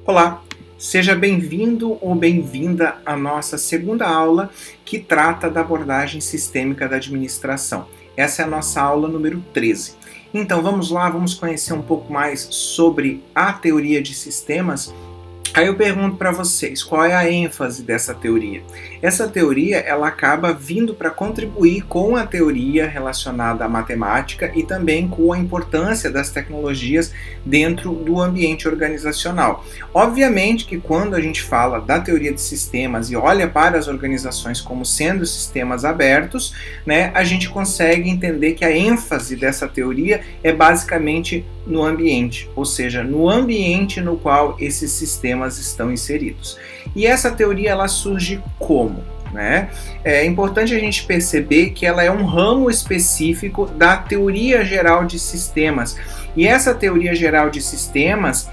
Olá, seja bem-vindo ou bem-vinda à nossa segunda aula que trata da abordagem sistêmica da administração. Essa é a nossa aula número 13. Então vamos lá, vamos conhecer um pouco mais sobre a teoria de sistemas. Aí eu pergunto para vocês, qual é a ênfase dessa teoria? Essa teoria ela acaba vindo para contribuir com a teoria relacionada à matemática e também com a importância das tecnologias dentro do ambiente organizacional. Obviamente que quando a gente fala da teoria de sistemas e olha para as organizações como sendo sistemas abertos, né, a gente consegue entender que a ênfase dessa teoria é basicamente no ambiente, ou seja, no ambiente no qual esses sistemas estão inseridos. E essa teoria ela surge como? Né? É importante a gente perceber que ela é um ramo específico da teoria geral de sistemas. E essa teoria geral de sistemas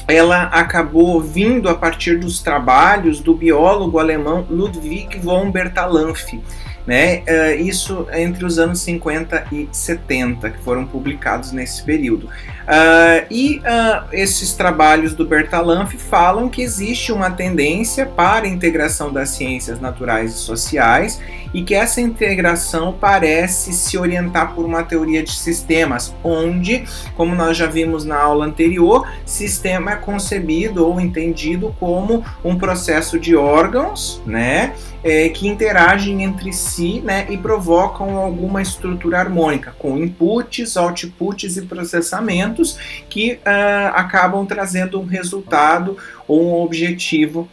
ela acabou vindo a partir dos trabalhos do biólogo alemão Ludwig von Bertalanffy, né? Isso entre os anos 50 e 70, que foram publicados nesse período. Esses trabalhos do Bertalanffy falam que existe uma tendência para a integração das ciências naturais e sociais e que essa integração parece se orientar por uma teoria de sistemas, onde, como nós já vimos na aula anterior, sistema é concebido ou entendido como um processo de órgãos, né, que interagem entre si, né, e provocam alguma estrutura harmônica, com inputs, outputs e processamentos que acabam trazendo um resultado ou um objetivo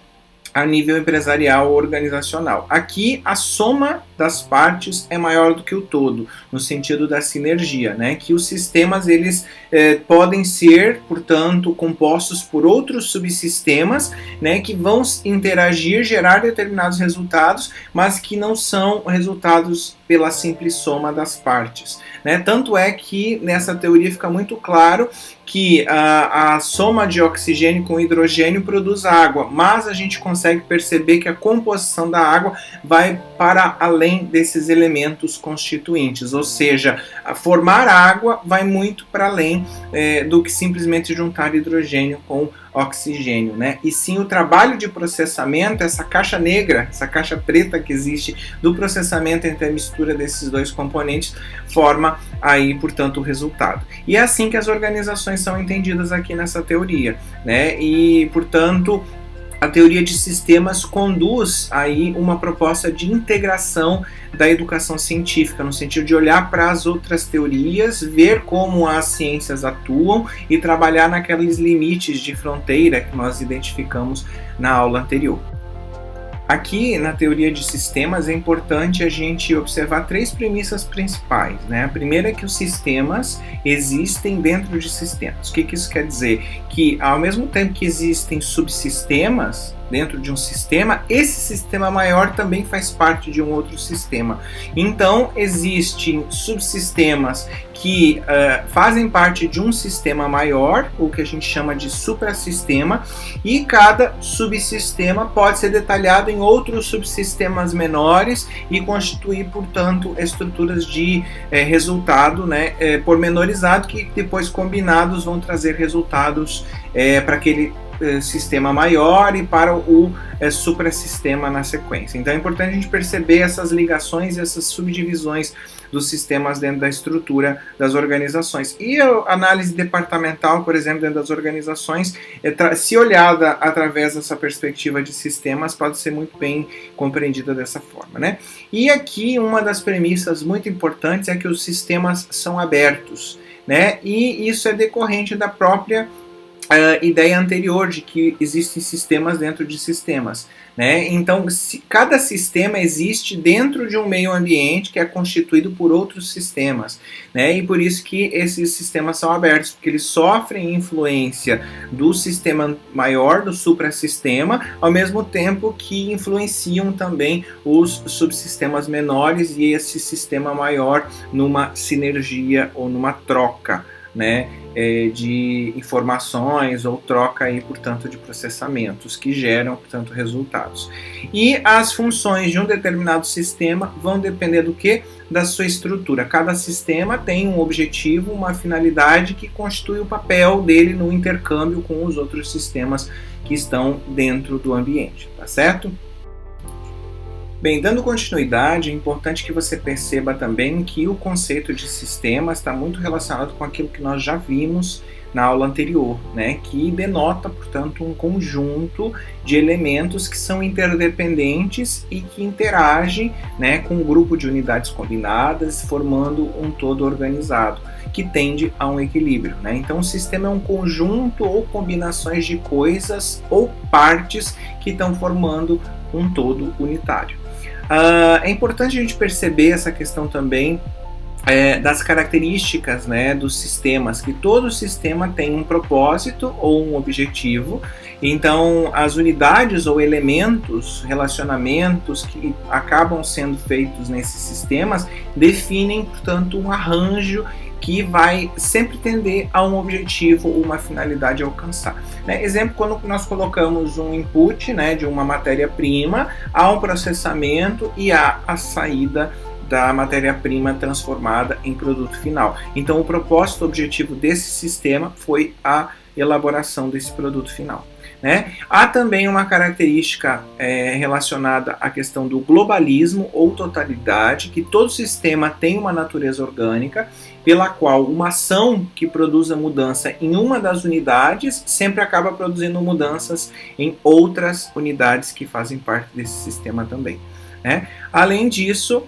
a nível empresarial ou organizacional. Aqui, a soma das partes é maior do que o todo, no sentido da sinergia, né? Que os sistemas eles podem ser, portanto, compostos por outros subsistemas, né? Que vão interagir, gerar determinados resultados, mas que não são resultados pela simples soma das partes, né? Tanto é que nessa teoria fica muito claro que a soma de oxigênio com hidrogênio produz água, mas a gente consegue perceber que a composição da água vai para além desses elementos constituintes, ou seja, formar água vai muito para além do que simplesmente juntar hidrogênio com oxigênio, né? E sim o trabalho de processamento, essa caixa negra, essa caixa preta que existe do processamento entre a mistura desses dois componentes, forma aí, portanto, o resultado. E é assim que as organizações são entendidas aqui nessa teoria, né? E, portanto, a teoria de sistemas conduz aí uma proposta de integração da educação científica, no sentido de olhar para as outras teorias, ver como as ciências atuam e trabalhar naqueles limites de fronteira que nós identificamos na aula anterior. Aqui, na teoria de sistemas, é importante a gente observar três premissas principais, né? A primeira é que os sistemas existem dentro de sistemas. O que isso quer dizer? Que, ao mesmo tempo que existem subsistemas dentro de um sistema, esse sistema maior também faz parte de um outro sistema. Então, existem subsistemas que fazem parte de um sistema maior, o que a gente chama de suprassistema, e cada subsistema pode ser detalhado em outros subsistemas menores e constituir, portanto, estruturas de resultado, né, pormenorizado, que depois combinados vão trazer resultados para aquele sistema maior e para o suprassistema na sequência. Então é importante a gente perceber essas ligações e essas subdivisões dos sistemas dentro da estrutura das organizações. E a análise departamental, por exemplo, dentro das organizações, se olhada através dessa perspectiva de sistemas, pode ser muito bem compreendida dessa forma, né? E aqui uma das premissas muito importantes é que os sistemas são abertos, né? E isso é decorrente da própria ideia anterior de que existem sistemas dentro de sistemas, né? Então, cada sistema existe dentro de um meio ambiente que é constituído por outros sistemas, né? E por isso que esses sistemas são abertos, porque eles sofrem influência do sistema maior, do suprassistema, ao mesmo tempo que influenciam também os subsistemas menores e esse sistema maior numa sinergia ou numa troca, né? de informações ou troca aí, portanto, de processamentos que geram, portanto, resultados. E as funções de um determinado sistema vão depender do quê? Da sua estrutura. Cada sistema tem um objetivo, uma finalidade que constitui o papel dele no intercâmbio com os outros sistemas que estão dentro do ambiente, tá certo? Bem, dando continuidade, é importante que você perceba também que o conceito de sistema está muito relacionado com aquilo que nós já vimos na aula anterior, né? Que denota, portanto, um conjunto de elementos que são interdependentes e que interagem, né, com um grupo de unidades combinadas, formando um todo organizado, que tende a um equilíbrio, né? Então, o sistema é um conjunto ou combinações de coisas ou partes que estão formando um todo unitário. É importante a gente perceber essa questão também das características, né, dos sistemas, que todo sistema tem um propósito ou um objetivo. Então, as unidades ou elementos, relacionamentos que acabam sendo feitos nesses sistemas definem, portanto, um arranjo que vai sempre tender a um objetivo ou uma finalidade a alcançar. Né? Exemplo, quando nós colocamos um input, né, de uma matéria-prima, há um processamento e há a saída da matéria-prima transformada em produto final. Então, o propósito, o objetivo desse sistema foi a elaboração desse produto final. Né? Há também uma característica relacionada à questão do globalismo ou totalidade, que todo sistema tem uma natureza orgânica, pela qual uma ação que produza mudança em uma das unidades sempre acaba produzindo mudanças em outras unidades que fazem parte desse sistema também. Né? Além disso,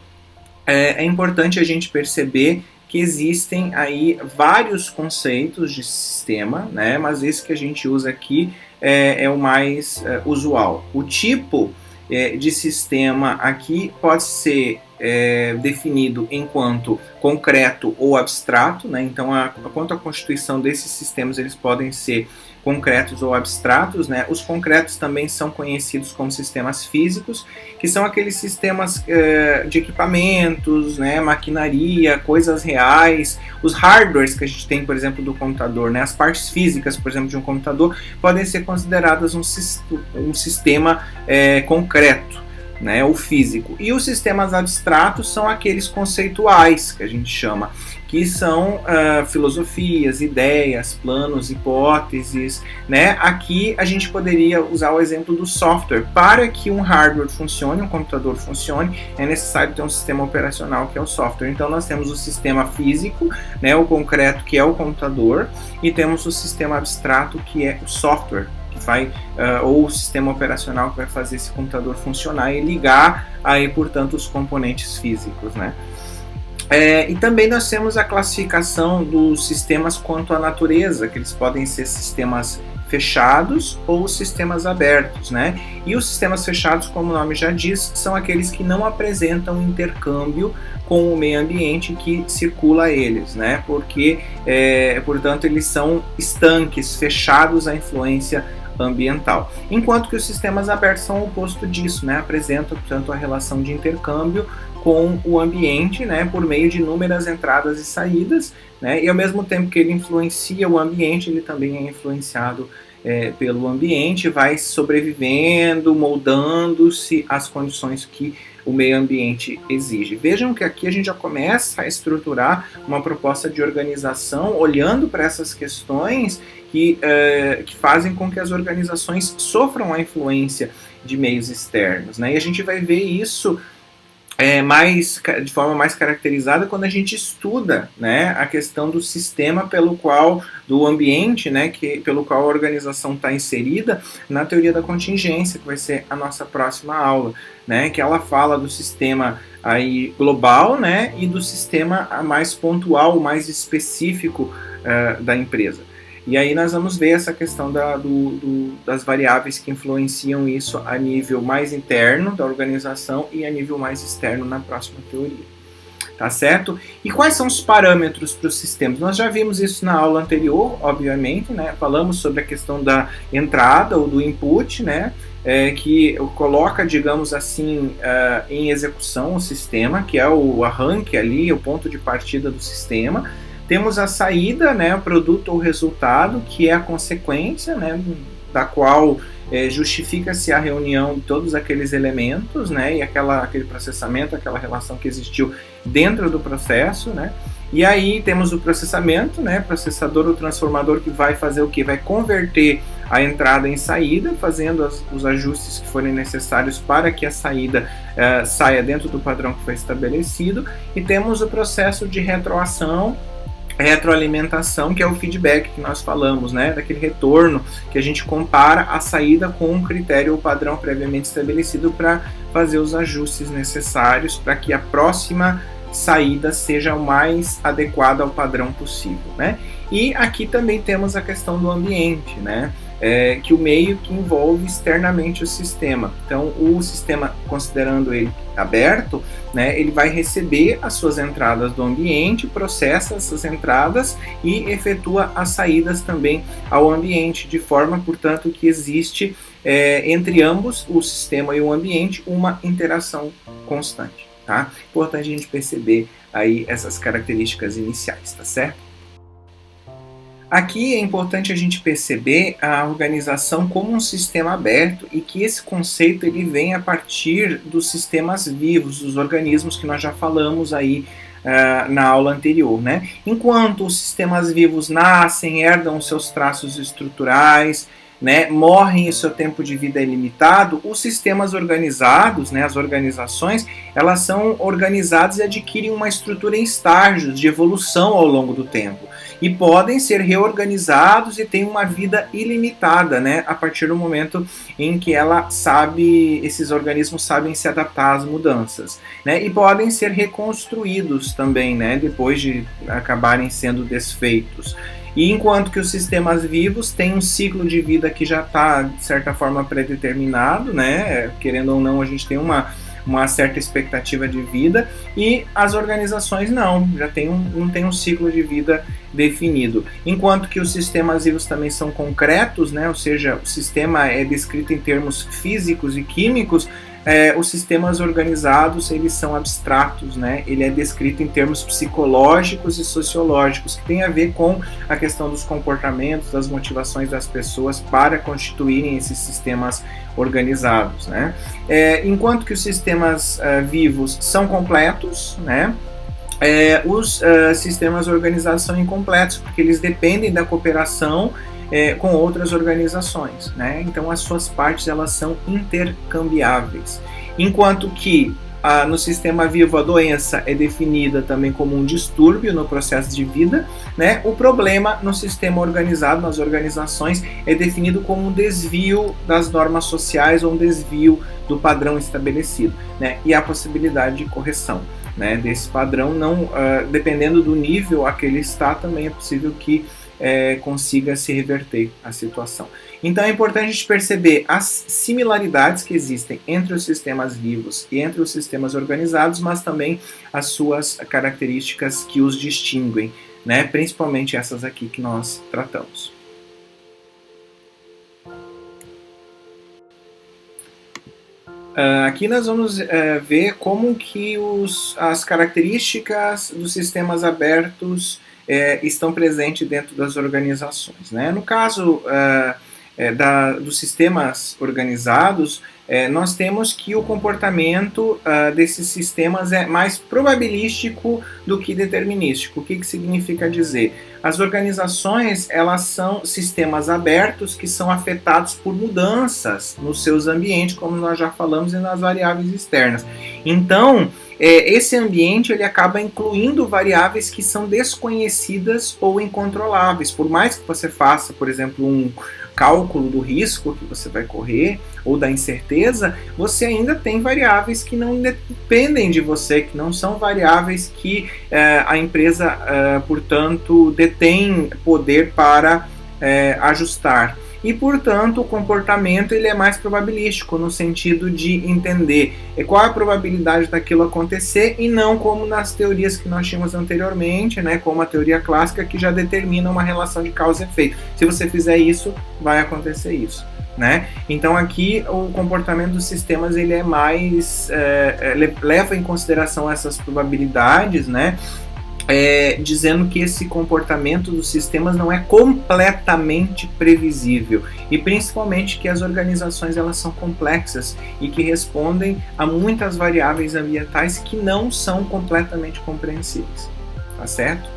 é importante a gente perceber que existem aí vários conceitos de sistema, né? Mas esse que a gente usa aqui é o mais usual. O tipo de sistema aqui pode ser definido enquanto concreto ou abstrato, né? Então, quanto à constituição desses sistemas, eles podem ser concretos ou abstratos, né? Os concretos também são conhecidos como sistemas físicos, que são aqueles sistemas de equipamentos, né? Maquinaria, coisas reais. Os hardwares que a gente tem, por exemplo, do computador, né? As partes físicas, por exemplo, de um computador, podem ser consideradas um sistema concreto, né, o físico. E os sistemas abstratos são aqueles conceituais, que a gente chama, que são filosofias, ideias, planos, hipóteses, né? Aqui a gente poderia usar o exemplo do software. Para que um hardware funcione, um computador funcione, é necessário ter um sistema operacional, que é o software. Então nós temos o sistema físico, né, o concreto, que é o computador, e temos o sistema abstrato, que é o software, ou o sistema operacional que vai fazer esse computador funcionar e ligar aí, portanto, os componentes físicos, né? E também nós temos a classificação dos sistemas quanto à natureza, que eles podem ser sistemas fechados ou sistemas abertos, né? E os sistemas fechados, como o nome já diz, são aqueles que não apresentam intercâmbio com o meio ambiente que circula a eles, né? Porque, portanto, eles são estanques, fechados à influência ambiental. Enquanto que os sistemas abertos são o oposto disso, né? Apresentam, portanto, a relação de intercâmbio com o ambiente, né, por meio de inúmeras entradas e saídas, né, e ao mesmo tempo que ele influencia o ambiente, ele também é influenciado pelo ambiente, vai sobrevivendo, moldando-se às condições que o meio ambiente exige. Vejam que aqui a gente já começa a estruturar uma proposta de organização olhando para essas questões que fazem com que as organizações sofram a influência de meios externos, né, e a gente vai ver isso de forma mais caracterizada quando a gente estuda, né, a questão do sistema do ambiente, né, pelo qual a organização está inserida na teoria da contingência, que vai ser a nossa próxima aula, né, que ela fala do sistema aí global, né, e do sistema mais pontual, mais específico da empresa. E aí nós vamos ver essa questão das variáveis que influenciam isso a nível mais interno da organização e a nível mais externo na próxima teoria. Tá certo? E quais são os parâmetros para os sistemas? Nós já vimos isso na aula anterior, obviamente, né? Falamos sobre a questão da entrada ou do input, né? Que coloca, digamos assim, em execução o sistema, que é o arranque ali, o ponto de partida do sistema. Temos a saída, né, o produto ou resultado, que é a consequência, né, da qual justifica-se a reunião de todos aqueles elementos, né, e aquele processamento, aquela relação que existiu dentro do processo, né. E aí temos o processamento, né, processador ou transformador, que vai fazer o quê? Vai converter a entrada em saída, fazendo os ajustes que forem necessários para que a saída saia dentro do padrão que foi estabelecido. E temos o processo de retroalimentação, que é o feedback que nós falamos, né, daquele retorno que a gente compara a saída com um critério ou padrão previamente estabelecido para fazer os ajustes necessários para que a próxima saída seja o mais adequada ao padrão possível, né? E aqui também temos a questão do ambiente, né? Que o meio que envolve externamente o sistema. Então, o sistema, considerando ele aberto, né, ele vai receber as suas entradas do ambiente, processa essas entradas e efetua as saídas também ao ambiente, de forma, portanto, que existe entre ambos, o sistema e o ambiente, uma interação constante. Tá? Importante a gente perceber aí essas características iniciais, tá certo? Aqui é importante a gente perceber a organização como um sistema aberto e que esse conceito ele vem a partir dos sistemas vivos, dos organismos que nós já falamos aí na aula anterior, né? Enquanto os sistemas vivos nascem, herdam os seus traços estruturais, né, morrem e seu tempo de vida é limitado, os sistemas organizados, né, as organizações, elas são organizadas e adquirem uma estrutura em estágios de evolução ao longo do tempo e podem ser reorganizados e têm uma vida ilimitada, né, a partir do momento em que esses organismos sabem se adaptar às mudanças, né, e podem ser reconstruídos também, né, depois de acabarem sendo desfeitos. E enquanto que os sistemas vivos têm um ciclo de vida que já está, de certa forma, predeterminado, né? Querendo ou não, a gente tem uma certa expectativa de vida, e as organizações não tem um ciclo de vida definido. Enquanto que os sistemas vivos também são concretos, né? Ou seja, o sistema é descrito em termos físicos e químicos, os sistemas organizados eles são abstratos, né? Ele é descrito em termos psicológicos e sociológicos, que tem a ver com a questão dos comportamentos, das motivações das pessoas para constituírem esses sistemas organizados, né? Enquanto que os sistemas vivos são completos, né? Os sistemas organizados são incompletos, porque eles dependem da cooperação com outras organizações, né? Então as suas partes elas são intercambiáveis. Enquanto que no sistema vivo a doença é definida também como um distúrbio no processo de vida, né? O problema no sistema organizado, nas organizações, é definido como um desvio das normas sociais ou um desvio do padrão estabelecido, né? E a possibilidade de correção, né, desse padrão, não, dependendo do nível a que ele está, também é possível que consiga se reverter a situação. Então é importante a gente perceber as similaridades que existem entre os sistemas vivos e entre os sistemas organizados, mas também as suas características que os distinguem, né? Principalmente essas aqui que nós tratamos. Aqui nós vamos ver como que as características dos sistemas abertos estão presentes dentro das organizações, né? No caso dos sistemas organizados, nós temos que o comportamento desses sistemas é mais probabilístico do que determinístico. O que significa dizer? As organizações elas são sistemas abertos que são afetados por mudanças nos seus ambientes, como nós já falamos, e nas variáveis externas. Então, esse ambiente ele acaba incluindo variáveis que são desconhecidas ou incontroláveis. Por mais que você faça, por exemplo, um cálculo do risco que você vai correr ou da incerteza, você ainda tem variáveis que não dependem de você, que não são variáveis que a empresa, portanto, detém poder para ajustar. E, portanto, o comportamento ele é mais probabilístico, no sentido de entender qual é a probabilidade daquilo acontecer, e não como nas teorias que nós tínhamos anteriormente, né, como a teoria clássica, que já determina uma relação de causa e efeito. Se você fizer isso, vai acontecer isso, né? Então aqui o comportamento dos sistemas ele é mais leva em consideração essas probabilidades, né? dizendo que esse comportamento dos sistemas não é completamente previsível e principalmente que as organizações elas são complexas e que respondem a muitas variáveis ambientais que não são completamente compreensíveis, tá certo?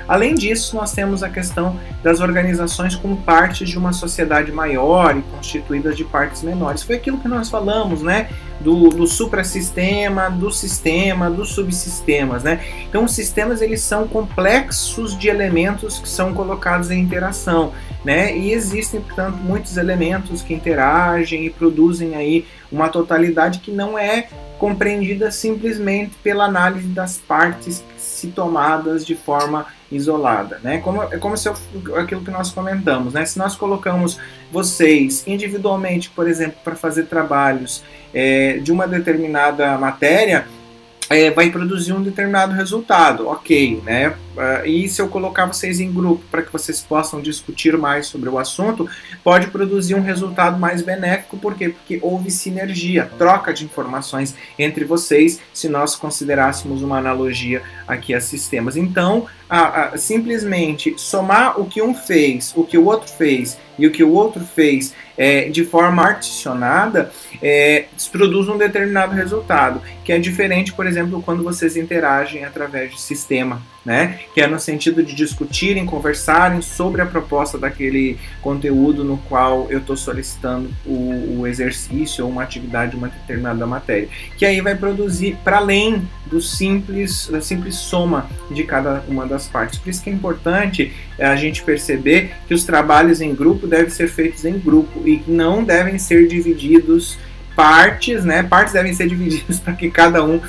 Além disso, nós temos a questão das organizações como partes de uma sociedade maior e constituídas de partes menores. Foi aquilo que nós falamos, né? Do suprassistema, do sistema, dos subsistemas, né? Então, os sistemas eles são complexos de elementos que são colocados em interação, né? E existem, portanto, muitos elementos que interagem e produzem aí uma totalidade que não é compreendida simplesmente pela análise das partes se tomadas de forma isolada, né? Como se aquilo que nós comentamos, né? Se nós colocamos vocês individualmente, por exemplo, para fazer trabalhos de uma determinada matéria, vai produzir um determinado resultado, ok, né? E se eu colocar vocês em grupo para que vocês possam discutir mais sobre o assunto, pode produzir um resultado mais benéfico, por quê? Porque houve sinergia, troca de informações entre vocês, se nós considerássemos uma analogia aqui a sistemas. Então, simplesmente somar o que um fez, o que o outro fez e o que o outro fez de forma particionada, produz um determinado resultado, que é diferente, por exemplo, quando vocês interagem através de sistema, né? Que é no sentido de discutirem, conversarem sobre a proposta daquele conteúdo no qual eu estou solicitando o exercício ou uma atividade de uma determinada matéria, que aí vai produzir para além da simples soma de cada uma das partes. Por isso que é importante a gente perceber que os trabalhos em grupo devem ser feitos em grupo e não devem ser divididos partes, né? Partes devem ser divididas para que cada um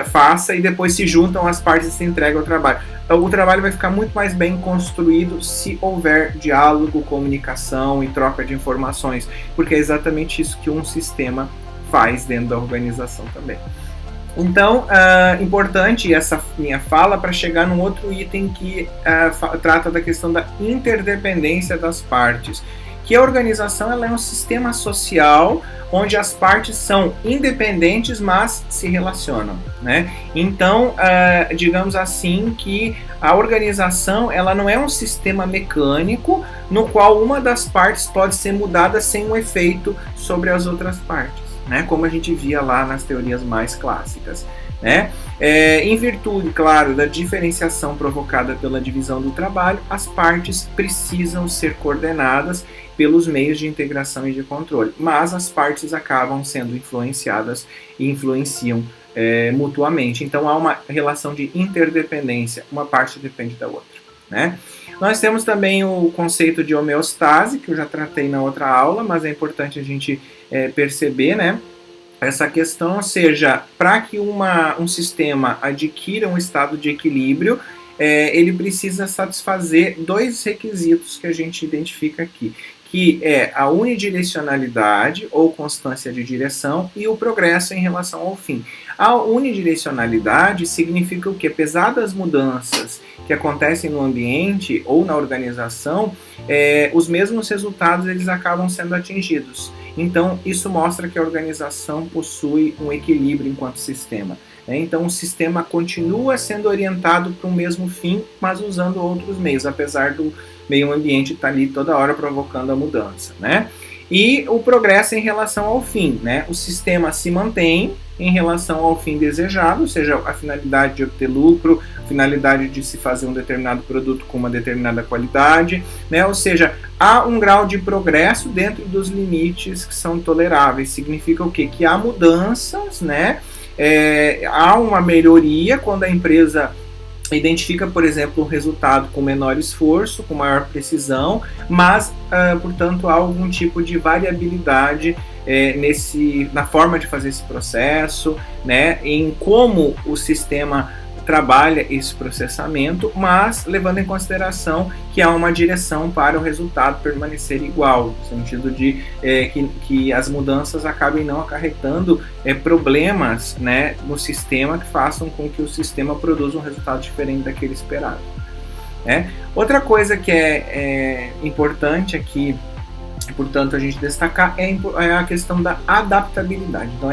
faça e depois se juntam as partes e se entregam ao trabalho. O trabalho vai ficar muito mais bem construído se houver diálogo, comunicação e troca de informações, porque é exatamente isso que um sistema faz dentro da organização também. Então, importante essa minha fala para chegar num outro item que trata da questão da interdependência das partes. Que a organização ela é um sistema social onde as partes são independentes, mas se relacionam, né? Então, digamos assim que a organização ela não é um sistema mecânico no qual uma das partes pode ser mudada sem um efeito sobre as outras partes, né? Como a gente via lá nas teorias mais clássicas, né? Em virtude, claro, da diferenciação provocada pela divisão do trabalho, as partes precisam ser coordenadas pelos meios de integração e de controle, mas as partes acabam sendo influenciadas e influenciam mutuamente. Então há uma relação de interdependência, uma parte depende da outra, né? Nós temos também o conceito de homeostase, que eu já tratei na outra aula, mas é importante a gente perceber, né? Essa questão, ou seja, para que um sistema adquira um estado de equilíbrio, ele precisa satisfazer dois requisitos que a gente identifica aqui, que é a unidirecionalidade ou constância de direção e o progresso em relação ao fim. A unidirecionalidade significa o que? Apesar das mudanças que acontecem no ambiente ou na organização, os mesmos resultados eles acabam sendo atingidos. Então, isso mostra que a organização possui um equilíbrio enquanto sistema. Então, o sistema continua sendo orientado para o mesmo fim, mas usando outros meios, apesar do meio ambiente estar ali toda hora provocando a mudança, né? E o progresso em relação ao fim, né? O sistema se mantém em relação ao fim desejado, ou seja, a finalidade de obter lucro, a finalidade de se fazer um determinado produto com uma determinada qualidade, né? Ou seja, há um grau de progresso dentro dos limites que são toleráveis. Significa o quê? Que há mudanças, né? Há uma melhoria quando a empresa identifica, por exemplo, um resultado com menor esforço, com maior precisão, mas, portanto, há algum tipo de variabilidade na forma de fazer esse processo, né, em como o sistema trabalha esse processamento, mas levando em consideração que há uma direção para o resultado permanecer igual, no sentido de que as mudanças acabem não acarretando problemas, né, no sistema que façam com que o sistema produza um resultado diferente daquele esperado. Outra coisa que é importante aqui portanto, a gente destacar é a questão da adaptabilidade. Então,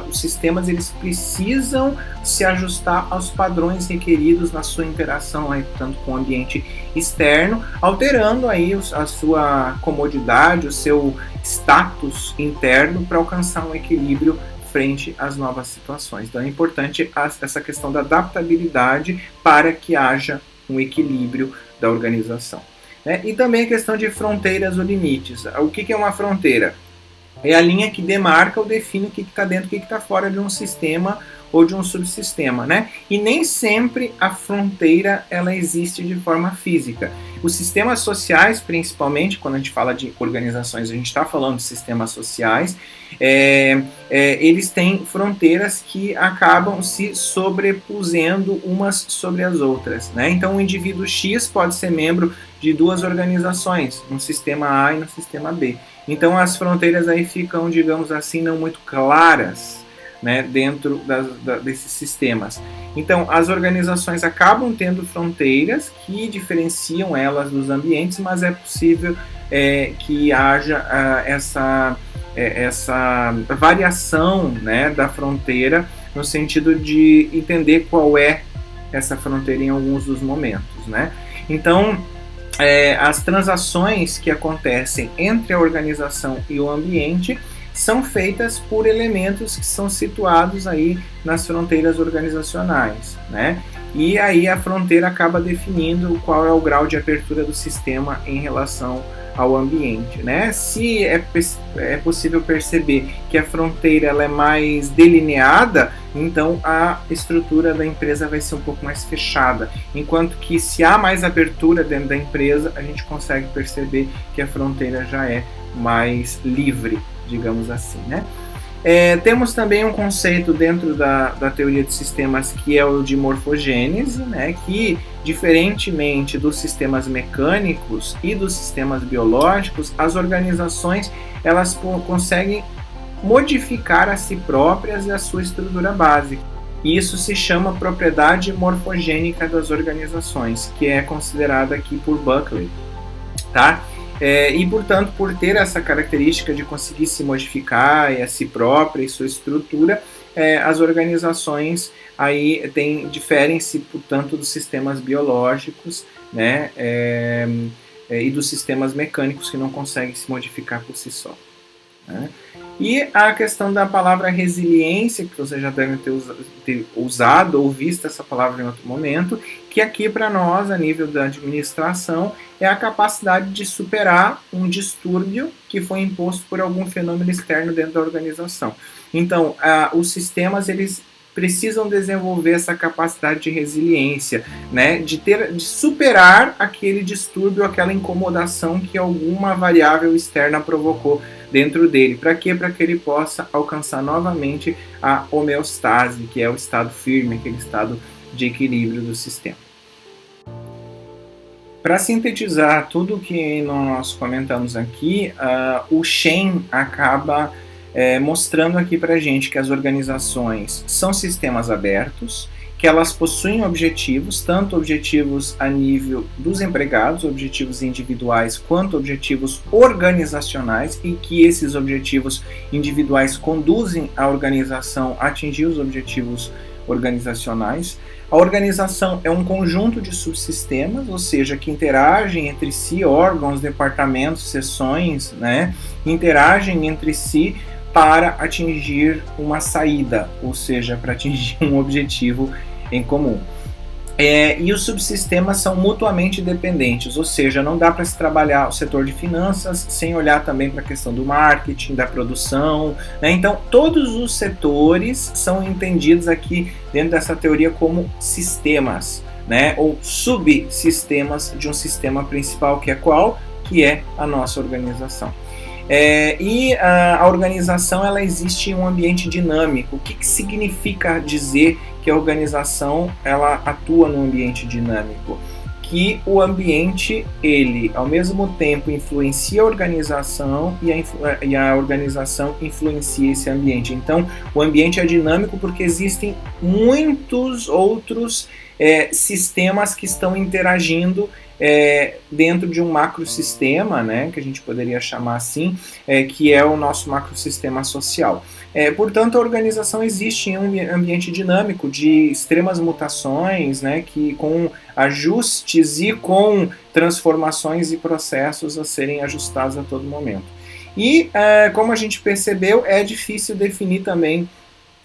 os sistemas eles precisam se ajustar aos padrões requeridos na sua interação aí, tanto com o ambiente externo, alterando aí a sua comodidade, o seu status interno para alcançar um equilíbrio frente às novas situações. Então, é importante essa questão da adaptabilidade para que haja um equilíbrio da organização. E também a questão de fronteiras ou limites. O que é uma fronteira? É a linha que demarca ou define o que está dentro e o que está fora de um sistema ou de um subsistema, né? E nem sempre a fronteira ela existe de forma física. Os sistemas sociais, principalmente, quando a gente fala de organizações, a gente está falando de sistemas sociais, eles têm fronteiras que acabam se sobrepusendo umas sobre as outras, né? Então, o indivíduo X pode ser membro de duas organizações, no sistema A e no sistema B. Então, as fronteiras aí ficam, digamos assim, não muito claras, né, dentro desses sistemas. Então, as organizações acabam tendo fronteiras que diferenciam elas dos ambientes, mas é possível que haja essa variação, né, da fronteira, no sentido de entender qual é essa fronteira em alguns dos momentos, né? Então, as transações que acontecem entre a organização e o ambiente são feitas por elementos que são situados aí nas fronteiras organizacionais, né? E aí a fronteira acaba definindo qual é o grau de abertura do sistema em relação ao ambiente, né? Se é possível perceber que a fronteira ela é mais delineada, então a estrutura da empresa vai ser um pouco mais fechada, enquanto que se há mais abertura dentro da empresa, a gente consegue perceber que a fronteira já é mais livre, digamos assim, né? Temos também um conceito dentro da teoria de sistemas que é o de morfogênese, né, que, diferentemente dos sistemas mecânicos e dos sistemas biológicos, as organizações elas conseguem modificar a si próprias e a sua estrutura básica. E isso se chama propriedade morfogênica das organizações, que é considerada aqui por Buckley, tá? E, portanto, por ter essa característica de conseguir se modificar a si própria e sua estrutura, as organizações aí diferem-se, portanto, dos sistemas biológicos, né, e dos sistemas mecânicos que não conseguem se modificar por si só, né? E a questão da palavra resiliência, que você já deve ter usado ou visto essa palavra em outro momento, que aqui para nós, a nível da administração, é a capacidade de superar um distúrbio que foi imposto por algum fenômeno externo dentro da organização. Então, os sistemas, eles precisam desenvolver essa capacidade de resiliência, né, de superar aquele distúrbio, aquela incomodação que alguma variável externa provocou dentro dele. Para quê? Para que ele possa alcançar novamente a homeostase, que é o estado firme, aquele estado de equilíbrio do sistema. Para sintetizar tudo o que nós comentamos aqui, o Shen acaba mostrando aqui para a gente que as organizações são sistemas abertos, que elas possuem objetivos, tanto objetivos a nível dos empregados, objetivos individuais, quanto objetivos organizacionais, e que esses objetivos individuais conduzem a organização a atingir os objetivos organizacionais. A organização é um conjunto de subsistemas, ou seja, que interagem entre si, órgãos, departamentos, seções, né, interagem entre si para atingir uma saída, ou seja, para atingir um objetivo em comum. E os subsistemas são mutuamente dependentes, ou seja, não dá para se trabalhar o setor de finanças sem olhar também para a questão do marketing, da produção, né? Então, todos os setores são entendidos aqui dentro dessa teoria como sistemas, né? Ou subsistemas de um sistema principal, que é qual? Que é a nossa organização. E a organização ela existe em um ambiente dinâmico. O que significa dizer que a organização ela atua num ambiente dinâmico? Que o ambiente, ele, ao mesmo tempo, influencia a organização e a organização influencia esse ambiente. Então, o ambiente é dinâmico porque existem muitos outros sistemas que estão interagindo dentro de um macrosistema, né, que a gente poderia chamar assim, que é o nosso macrosistema social. Portanto, a organização existe em um ambiente dinâmico de extremas mutações, né, que com ajustes e com transformações e processos a serem ajustados a todo momento. E, como a gente percebeu, é difícil definir também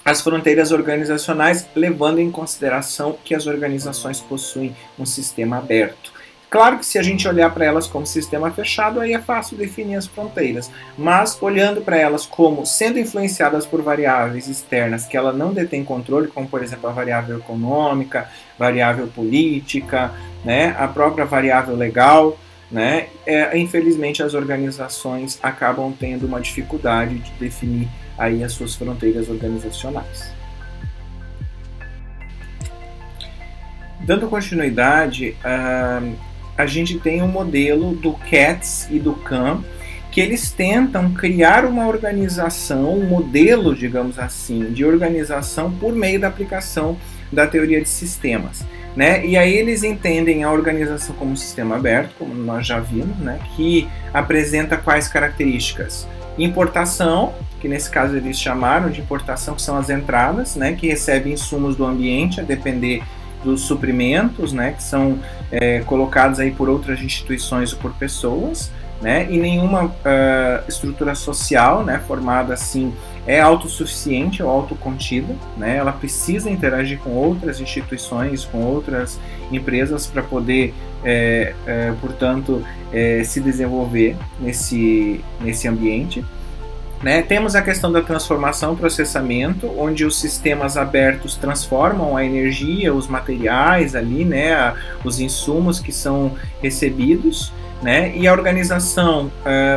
as fronteiras organizacionais, levando em consideração que as organizações possuem um sistema aberto. Claro que se a gente olhar para elas como sistema fechado, aí é fácil definir as fronteiras, mas olhando para elas como sendo influenciadas por variáveis externas que ela não detém controle, como por exemplo a variável econômica, variável política, né, a própria variável legal, né, infelizmente as organizações acabam tendo uma dificuldade de definir aí as suas fronteiras organizacionais. Dando continuidade, a gente tem um modelo do Katz e do Kahn, que eles tentam criar uma organização, um modelo, digamos assim, de organização por meio da aplicação da teoria de sistemas. Né? E aí eles entendem a organização como um sistema aberto, como nós já vimos, né? Que apresenta quais características? Importação, que nesse caso eles chamaram de importação, que são as entradas, né? Que recebem insumos do ambiente a depender dos suprimentos, né? Que são colocados aí por outras instituições ou por pessoas, né? E nenhuma estrutura social, né, formada assim é autossuficiente ou autocontida, né? Ela precisa interagir com outras instituições, com outras empresas para poder, portanto, se desenvolver nesse ambiente. Né? Temos a questão da transformação e processamento, onde os sistemas abertos transformam a energia, os materiais ali, né, os insumos que são recebidos, né, e a organização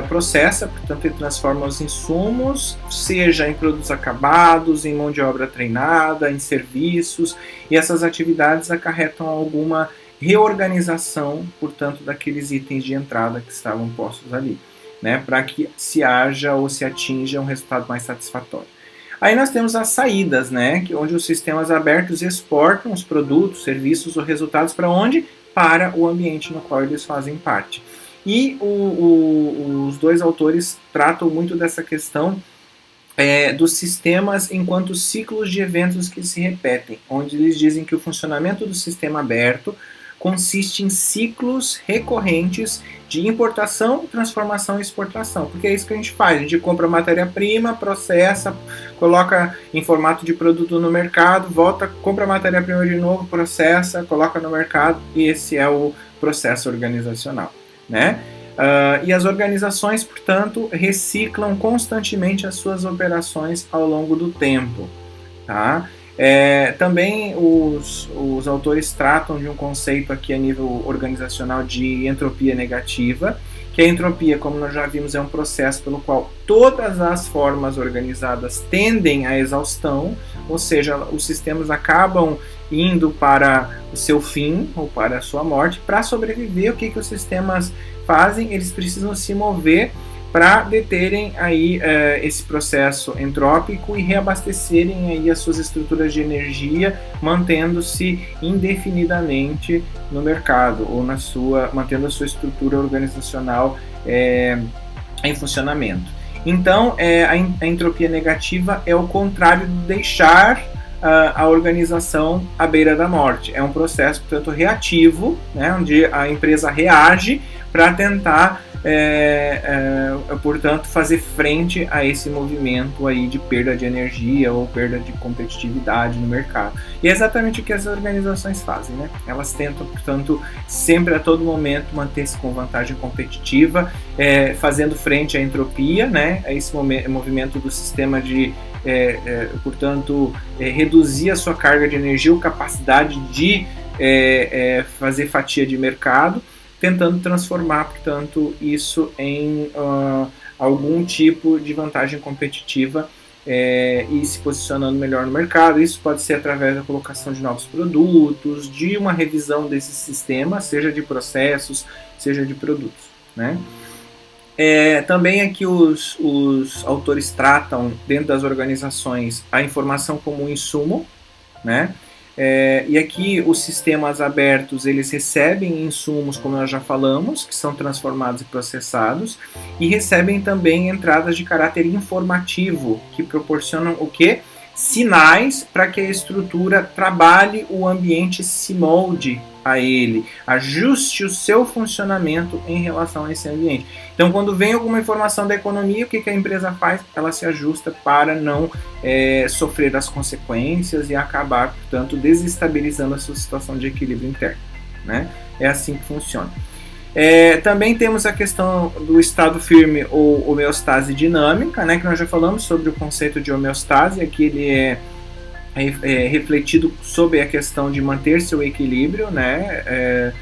processa, portanto, e transforma os insumos, seja em produtos acabados, em mão de obra treinada, em serviços, e essas atividades acarretam alguma reorganização, portanto, daqueles itens de entrada que estavam postos ali. Né, para que se haja ou se atinja um resultado mais satisfatório. Aí nós temos as saídas, né, onde os sistemas abertos exportam os produtos, serviços ou resultados para onde? Para o ambiente no qual eles fazem parte. E os dois autores tratam muito dessa questão dos sistemas enquanto ciclos de eventos que se repetem, onde eles dizem que o funcionamento do sistema aberto consiste em ciclos recorrentes de importação, transformação e exportação, porque é isso que a gente faz, a gente compra matéria-prima, processa, coloca em formato de produto no mercado, volta, compra matéria-prima de novo, processa, coloca no mercado, e esse é o processo organizacional, né? E as organizações, portanto, reciclam constantemente as suas operações ao longo do tempo, tá? Também os autores tratam de um conceito aqui a nível organizacional de entropia negativa, que a entropia, como nós já vimos, é um processo pelo qual todas as formas organizadas tendem à exaustão, ou seja, os sistemas acabam indo para o seu fim ou para a sua morte. Para sobreviver, o que os sistemas fazem? Eles precisam se mover para deterem aí esse processo entrópico e reabastecerem aí as suas estruturas de energia, mantendo-se indefinidamente no mercado ou mantendo a sua estrutura organizacional em funcionamento. Então, a entropia negativa é o contrário de deixar a organização à beira da morte. É um processo, portanto, reativo, né, onde a empresa reage para tentar portanto, fazer frente a esse movimento aí de perda de energia ou perda de competitividade no mercado. E é exatamente o que as organizações fazem, né? Elas tentam, portanto, sempre a todo momento manter-se com vantagem competitiva, fazendo frente à entropia, né? A esse movimento do sistema de, portanto, reduzir a sua carga de energia ou capacidade de fazer fatia de mercado, tentando transformar, portanto, isso em algum tipo de vantagem competitiva e se posicionando melhor no mercado. Isso pode ser através da colocação de novos produtos, de uma revisão desses sistemas, seja de processos, seja de produtos, né? Também aqui os autores tratam, dentro das organizações, a informação como um insumo, né? E aqui os sistemas abertos, eles recebem insumos, como nós já falamos, que são transformados e processados, e recebem também entradas de caráter informativo, que proporcionam o quê? Sinais para que a estrutura trabalhe o ambiente, se molde a ele, ajuste o seu funcionamento em relação a esse ambiente. Então, quando vem alguma informação da economia, o que a empresa faz? Ela se ajusta para não sofrer as consequências e acabar, portanto, desestabilizando a sua situação de equilíbrio interno, né? É assim que funciona. Também temos a questão do estado firme ou homeostase dinâmica, né, que nós já falamos sobre o conceito de homeostase. Aqui ele é refletido sobre a questão de manter seu equilíbrio, né,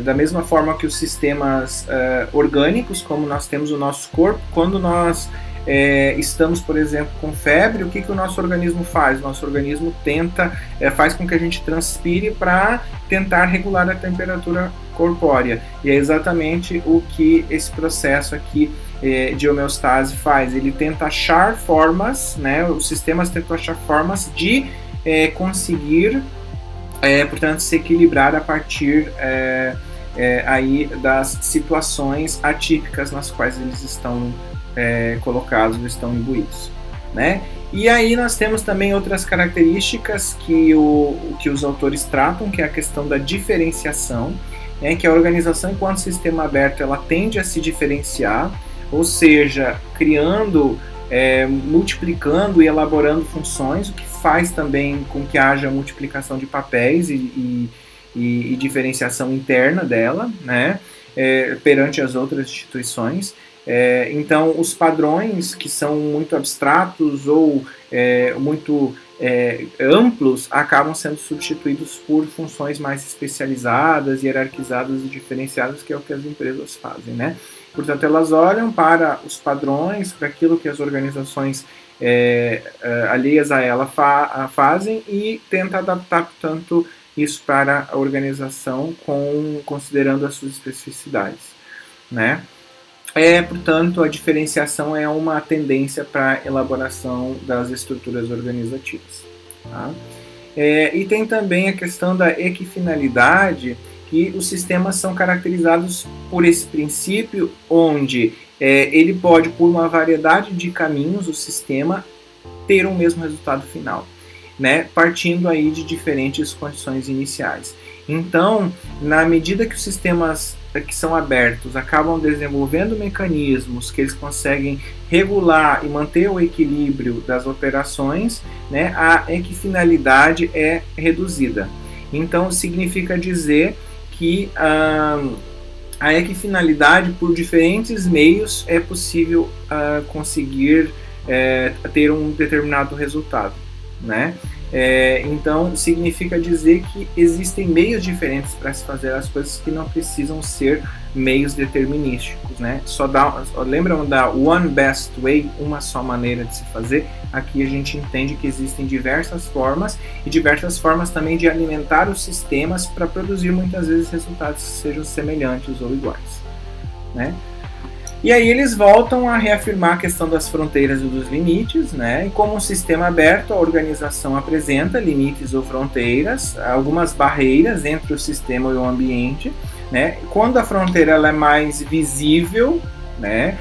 da mesma forma que os sistemas orgânicos, como nós temos o nosso corpo, quando nós estamos, por exemplo, com febre, o que o nosso organismo faz? O nosso organismo faz com que a gente transpire para tentar regular a temperatura corpórea. E é exatamente o que esse processo aqui de homeostase faz. Ele tenta achar formas, né, os sistemas tentam achar formas de conseguir, portanto, se equilibrar a partir aí das situações atípicas nas quais eles estão colocados, estão imbuídos, né? E aí nós temos também outras características que os autores tratam, que é a questão da diferenciação, né? Que a organização, enquanto sistema aberto, ela tende a se diferenciar, ou seja, criando, multiplicando e elaborando funções, o que faz também com que haja multiplicação de papéis e diferenciação interna dela, né? Perante as outras instituições. Então, os padrões que são muito abstratos ou muito amplos acabam sendo substituídos por funções mais especializadas, hierarquizadas e diferenciadas, que é o que as empresas fazem, né? Portanto, elas olham para os padrões, para aquilo que as organizações alheias a ela fazem e tentam adaptar, portanto, isso para a organização considerando as suas especificidades, né? Portanto, a diferenciação é uma tendência para a elaboração das estruturas organizativas. Tá? E tem também a questão da equifinalidade, que os sistemas são caracterizados por esse princípio, onde ele pode, por uma variedade de caminhos, o sistema ter o mesmo resultado final, né? Partindo aí de diferentes condições iniciais. Então, na medida que os sistemas que são abertos acabam desenvolvendo mecanismos que eles conseguem regular e manter o equilíbrio das operações, né, a equifinalidade é reduzida. Então, significa dizer que a equifinalidade, por diferentes meios, é possível conseguir ter um determinado resultado, né? Então, significa dizer que existem meios diferentes para se fazer as coisas, que não precisam ser meios determinísticos, né? Lembram da one best way, uma só maneira de se fazer? Aqui a gente entende que existem diversas formas, e diversas formas também de alimentar os sistemas para produzir muitas vezes resultados que sejam semelhantes ou iguais, né? E aí eles voltam a reafirmar a questão das fronteiras e dos limites, né? E como um sistema aberto, a organização apresenta limites ou fronteiras, algumas barreiras entre o sistema e o ambiente, né? Quando a fronteira ela é mais visível, né?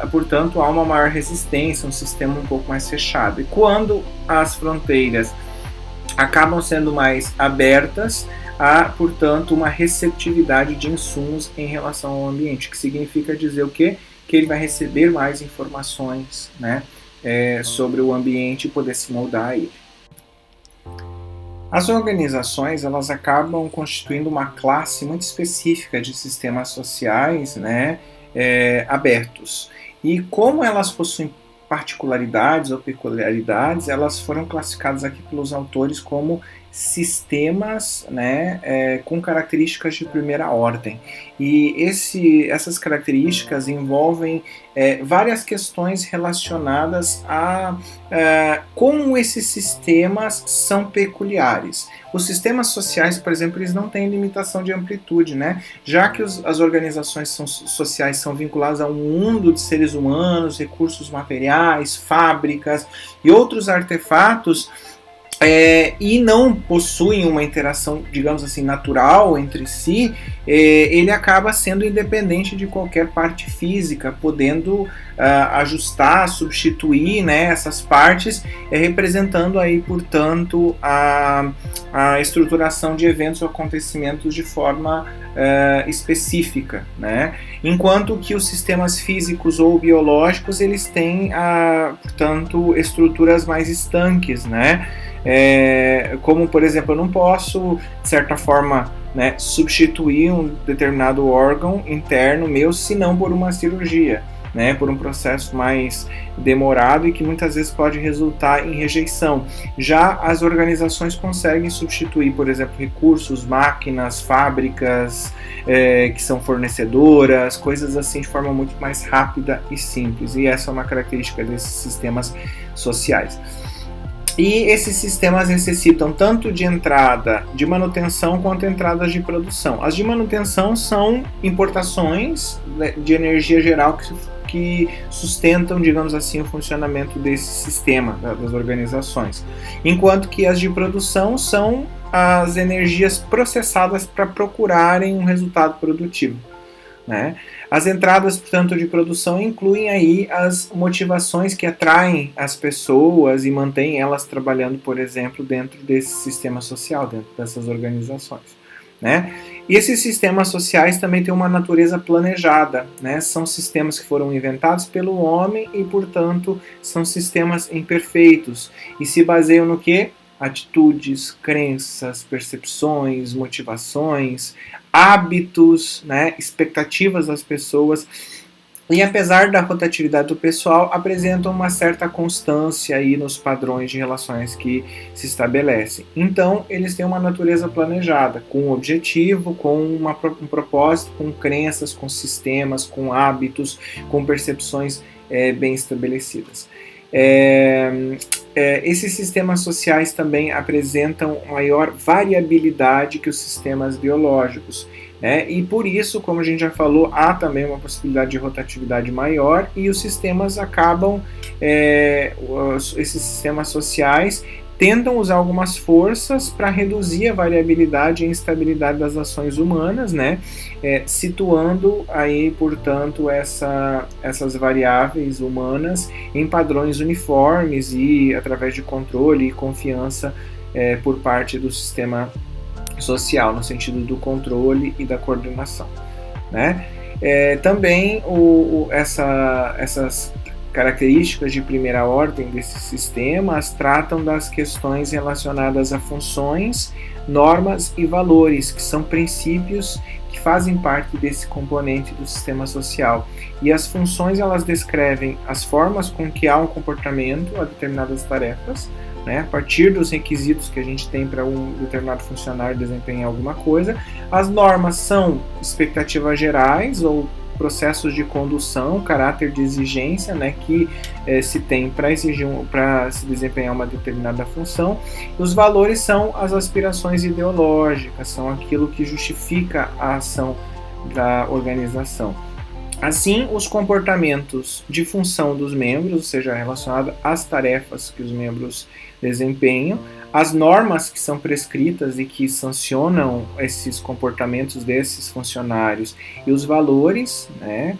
Portanto, há uma maior resistência, um sistema um pouco mais fechado. E quando as fronteiras acabam sendo mais abertas, há, portanto, uma receptividade de insumos em relação ao ambiente, que significa dizer o quê? Que ele vai receber mais informações, né, sobre o ambiente e poder se moldar a ele. As organizações, elas acabam constituindo uma classe muito específica de sistemas sociais, né, abertos. E como elas possuem particularidades ou peculiaridades, elas foram classificadas aqui pelos autores como sistemas, né, com características de primeira ordem. E essas características envolvem várias questões relacionadas a como esses sistemas são peculiares. Os sistemas sociais, por exemplo, eles não têm limitação de amplitude, né? Já que as organizações sociais são vinculadas a um mundo de seres humanos, recursos materiais, fábricas e outros artefatos, e não possuem uma interação, digamos assim, natural entre si, ele acaba sendo independente de qualquer parte física, podendo ajustar, substituir, né, essas partes, representando aí, portanto, a estruturação de eventos ou acontecimentos de forma específica, né? Enquanto que os sistemas físicos ou biológicos, eles têm, portanto, estruturas mais estanques, né? Como, por exemplo, eu não posso, de certa forma, né, substituir um determinado órgão interno meu, se não por uma cirurgia, né, por um processo mais demorado e que muitas vezes pode resultar em rejeição. Já as organizações conseguem substituir, por exemplo, recursos, máquinas, fábricas que são fornecedoras, coisas assim de forma muito mais rápida e simples. E essa é uma característica desses sistemas sociais. E esses sistemas necessitam tanto de entrada de manutenção quanto entradas de produção. As de manutenção são importações de energia geral que sustentam, digamos assim, o funcionamento desse sistema, das organizações. Enquanto que as de produção são as energias processadas para procurarem um resultado produtivo, né? As entradas, portanto, de produção incluem aí as motivações que atraem as pessoas e mantêm elas trabalhando, por exemplo, dentro desse sistema social, dentro dessas organizações, né? E esses sistemas sociais também têm uma natureza planejada, né? São sistemas que foram inventados pelo homem e, portanto, são sistemas imperfeitos e se baseiam no quê? Atitudes, crenças, percepções, motivações, hábitos, né, expectativas das pessoas, e apesar da rotatividade do pessoal, apresentam uma certa constância aí nos padrões de relações que se estabelecem. Então, eles têm uma natureza planejada, com um objetivo, com um propósito, com crenças, com sistemas, com hábitos, com percepções bem estabelecidas. Esses sistemas sociais também apresentam maior variabilidade que os sistemas biológicos, né? E por isso, como a gente já falou, há também uma possibilidade de rotatividade maior e os sistemas acabam, esses sistemas sociais tentam usar algumas forças para reduzir a variabilidade e instabilidade das ações humanas, né? Situando aí, portanto, essas variáveis humanas em padrões uniformes e através de controle e confiança por parte do sistema social, no sentido do controle e da coordenação, né? Também essas características de primeira ordem desses sistemas tratam das questões relacionadas a funções, normas e valores, que são princípios que fazem parte desse componente do sistema social. E as funções, elas descrevem as formas com que há um comportamento a determinadas tarefas, né, a partir dos requisitos que a gente tem para um determinado funcionário desempenhar alguma coisa. As normas são expectativas gerais ou processos de condução, caráter de exigência, né, que se tem para se desempenhar uma determinada função. Os valores são as aspirações ideológicas, são aquilo que justifica a ação da organização. Assim, os comportamentos de função dos membros, ou seja, relacionado às tarefas que os membros desempenham, as normas que são prescritas e que sancionam esses comportamentos desses funcionários e os valores, né,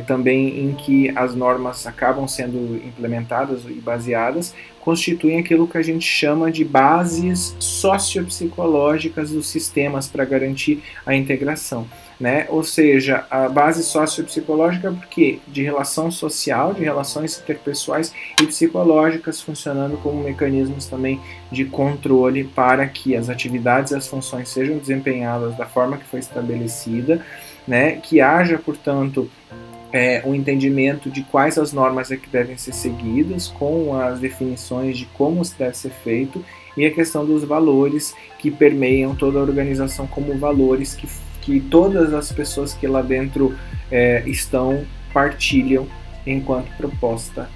também em que as normas acabam sendo implementadas e baseadas, constituem aquilo que a gente chama de bases sociopsicológicas dos sistemas para garantir a integração, né? Ou seja, a base sociopsicológica porque de relação social, de relações interpessoais e psicológicas, funcionando como mecanismos também de controle para que as atividades e as funções sejam desempenhadas da forma que foi estabelecida, né? Que haja, portanto, um entendimento de quais as normas que devem ser seguidas, com as definições de como isso deve ser feito, e a questão dos valores que permeiam toda a organização como valores que todas as pessoas que lá dentro estão partilham enquanto proposta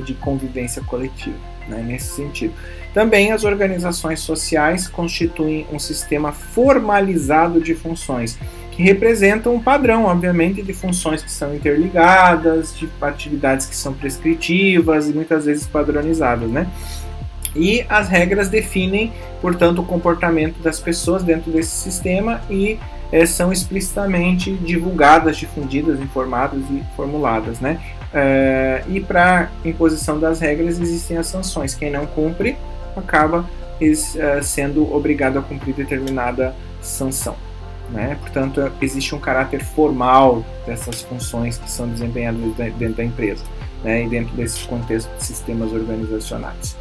de convivência coletiva, né, nesse sentido. Também as organizações sociais constituem um sistema formalizado de funções, que representam um padrão, obviamente, de funções que são interligadas, de atividades que são prescritivas e muitas vezes padronizadas, né? E as regras definem, portanto, o comportamento das pessoas dentro desse sistema e são explicitamente divulgadas, difundidas, informadas e formuladas, né? E para imposição das regras existem as sanções. Quem não cumpre acaba sendo obrigado a cumprir determinada sanção, né? Portanto, existe um caráter formal dessas funções que são desempenhadas dentro da empresa, né? E dentro desse contexto de sistemas organizacionais.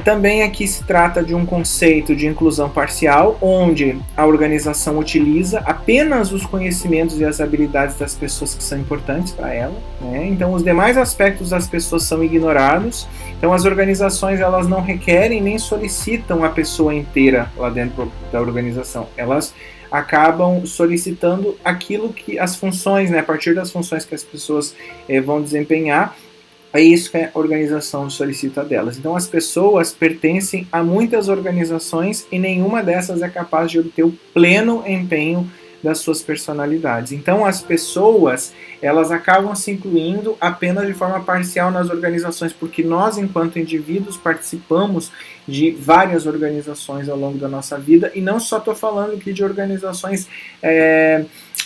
Também aqui se trata de um conceito de inclusão parcial, onde a organização utiliza apenas os conhecimentos e as habilidades das pessoas que são importantes para ela, né? Então, os demais aspectos das pessoas são ignorados. Então, as organizações elas não requerem nem solicitam a pessoa inteira lá dentro da organização. Elas acabam solicitando aquilo que as funções, né, a partir das funções que as pessoas vão desempenhar. É isso que a organização solicita delas. Então, as pessoas pertencem a muitas organizações e nenhuma dessas é capaz de obter o pleno empenho das suas personalidades. Então, as pessoas, elas acabam se incluindo apenas de forma parcial nas organizações, porque nós, enquanto indivíduos, participamos de várias organizações ao longo da nossa vida, e não só estou falando aqui de organizações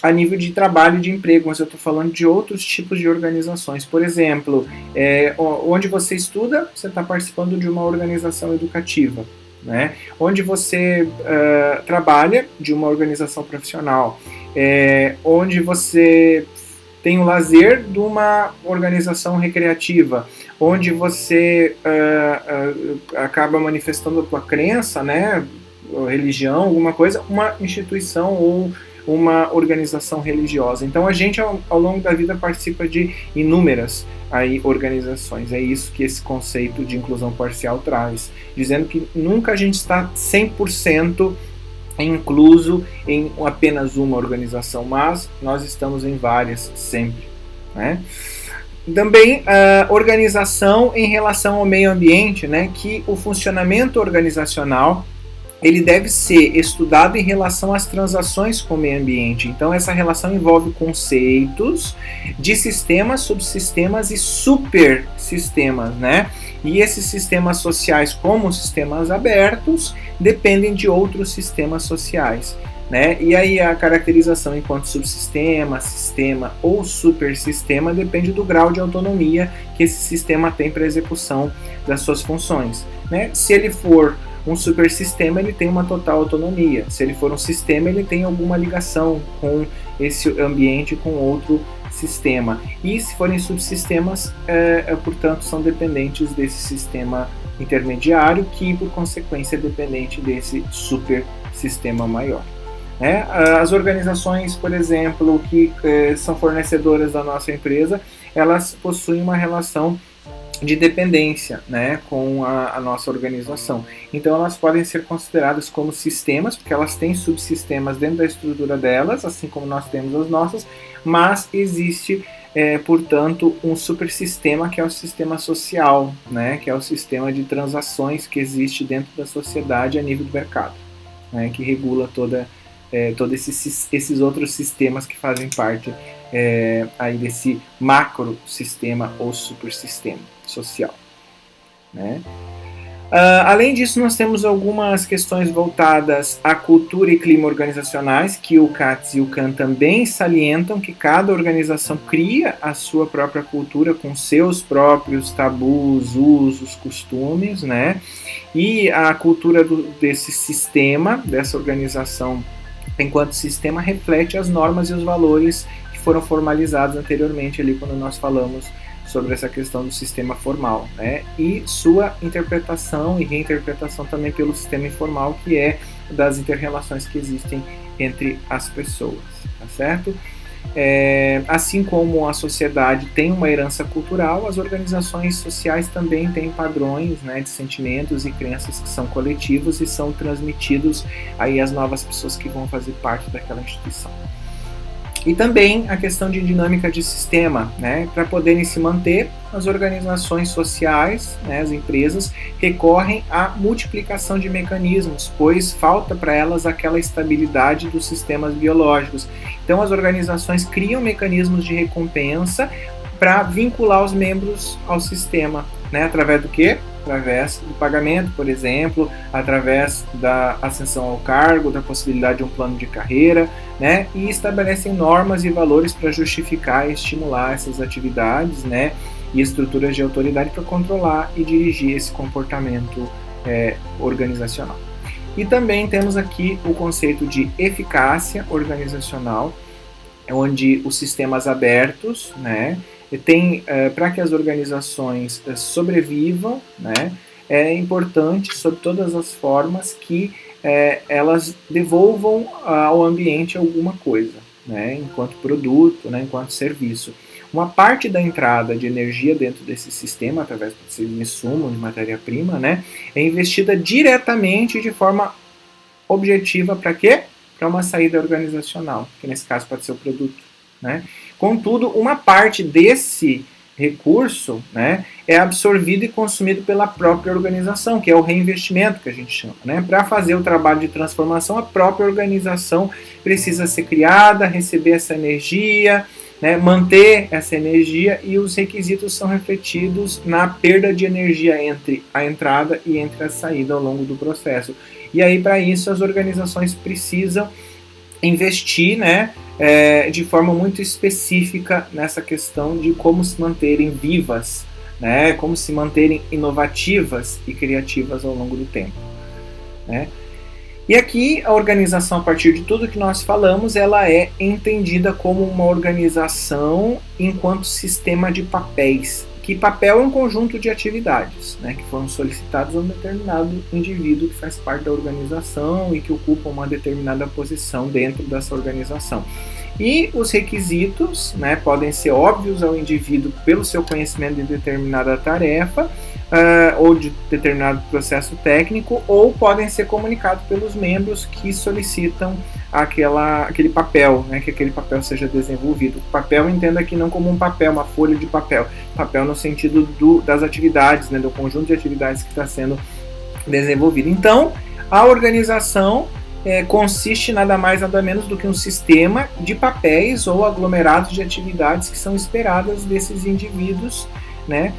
a nível de trabalho e de emprego, mas eu estou falando de outros tipos de organizações. Por exemplo, onde você estuda, você está participando de uma organização educativa, né? Onde você trabalha, de uma organização profissional, onde você tem o lazer, de uma organização recreativa, onde você acaba manifestando a tua crença, né? Religião, alguma coisa, uma instituição ou uma organização religiosa. Então a gente ao longo da vida participa de inúmeras organizações. É isso que esse conceito de inclusão parcial traz, dizendo que nunca a gente está 100% incluso em apenas uma organização, mas nós estamos em várias sempre, né? Também a organização em relação ao meio ambiente, né, que o funcionamento organizacional ele deve ser estudado em relação às transações com o meio ambiente. Então, essa relação envolve conceitos de sistemas, subsistemas e supersistemas, né? E esses sistemas sociais, como sistemas abertos, dependem de outros sistemas sociais, né? E aí a caracterização enquanto subsistema, sistema ou supersistema depende do grau de autonomia que esse sistema tem para a execução das suas funções, né? Se ele for um supersistema, ele tem uma total autonomia. Se ele for um sistema, ele tem alguma ligação com esse ambiente, com outro sistema. E se forem subsistemas, portanto, são dependentes desse sistema intermediário, que, por consequência, é dependente desse supersistema maior. As organizações, por exemplo, que são fornecedoras da nossa empresa, elas possuem uma relação de dependência, né, com a nossa organização. Então elas podem ser consideradas como sistemas, porque elas têm subsistemas dentro da estrutura delas, assim como nós temos as nossas, mas existe, portanto, um supersistema que é o sistema social, né, que é o sistema de transações que existe dentro da sociedade a nível do mercado, né, que regula todos esses outros sistemas que fazem parte aí desse macro sistema ou supersistema social, né? Além disso, nós temos algumas questões voltadas à cultura e clima organizacionais, que o Katz e o Kahn também salientam que cada organização cria a sua própria cultura com seus próprios tabus, usos, costumes, né? E a cultura desse sistema, dessa organização enquanto sistema, reflete as normas e os valores que foram formalizados anteriormente ali quando nós falamos sobre essa questão do sistema formal, né? E sua interpretação e reinterpretação também pelo sistema informal, que é das interrelações que existem entre as pessoas, tá certo? Assim como a sociedade tem uma herança cultural, as organizações sociais também têm padrões, né, de sentimentos e crenças que são coletivos e são transmitidos aí às novas pessoas que vão fazer parte daquela instituição. E também a questão de dinâmica de sistema, né? Para poderem se manter, as organizações sociais, né, as empresas, recorrem à multiplicação de mecanismos, pois falta para elas aquela estabilidade dos sistemas biológicos. Então as organizações criam mecanismos de recompensa para vincular os membros ao sistema, né? Através do quê? Através do pagamento, por exemplo, através da ascensão ao cargo, da possibilidade de um plano de carreira, né? E estabelecem normas e valores para justificar e estimular essas atividades, né? E estruturas de autoridade para controlar e dirigir esse comportamento organizacional. E também temos aqui o conceito de eficácia organizacional, onde os sistemas abertos, né, tem para que as organizações sobrevivam, né, é importante, sob todas as formas, que elas devolvam ao ambiente alguma coisa, né, enquanto produto, né, enquanto serviço. Uma parte da entrada de energia dentro desse sistema, através de insumo, de matéria-prima, né, é investida diretamente de forma objetiva para quê? Para uma saída organizacional, que nesse caso pode ser o produto, né? Contudo, uma parte desse recurso, né, é absorvido e consumido pela própria organização, que é o reinvestimento que a gente chama, né? Para fazer o trabalho de transformação, a própria organização precisa ser criada, receber essa energia, né, manter essa energia, e os requisitos são refletidos na perda de energia entre a entrada e entre a saída ao longo do processo. E aí, para isso, as organizações precisam investir, né, de forma muito específica nessa questão de como se manterem vivas, né, como se manterem inovativas e criativas ao longo do tempo, né. E aqui a organização, a partir de tudo que nós falamos, ela é entendida como uma organização enquanto sistema de papéis. Que papel é um conjunto de atividades, né, que foram solicitadas a um determinado indivíduo que faz parte da organização e que ocupa uma determinada posição dentro dessa organização. E os requisitos, né, podem ser óbvios ao indivíduo pelo seu conhecimento de determinada tarefa ou de determinado processo técnico, ou podem ser comunicados pelos membros que solicitam aquele papel, né, que aquele papel seja desenvolvido. O papel, entenda aqui não como um papel, uma folha de papel, papel no sentido das atividades, né, do conjunto de atividades que está sendo desenvolvido. Então, a organização consiste nada mais nada menos do que um sistema de papéis ou aglomerados de atividades que são esperadas desses indivíduos, né?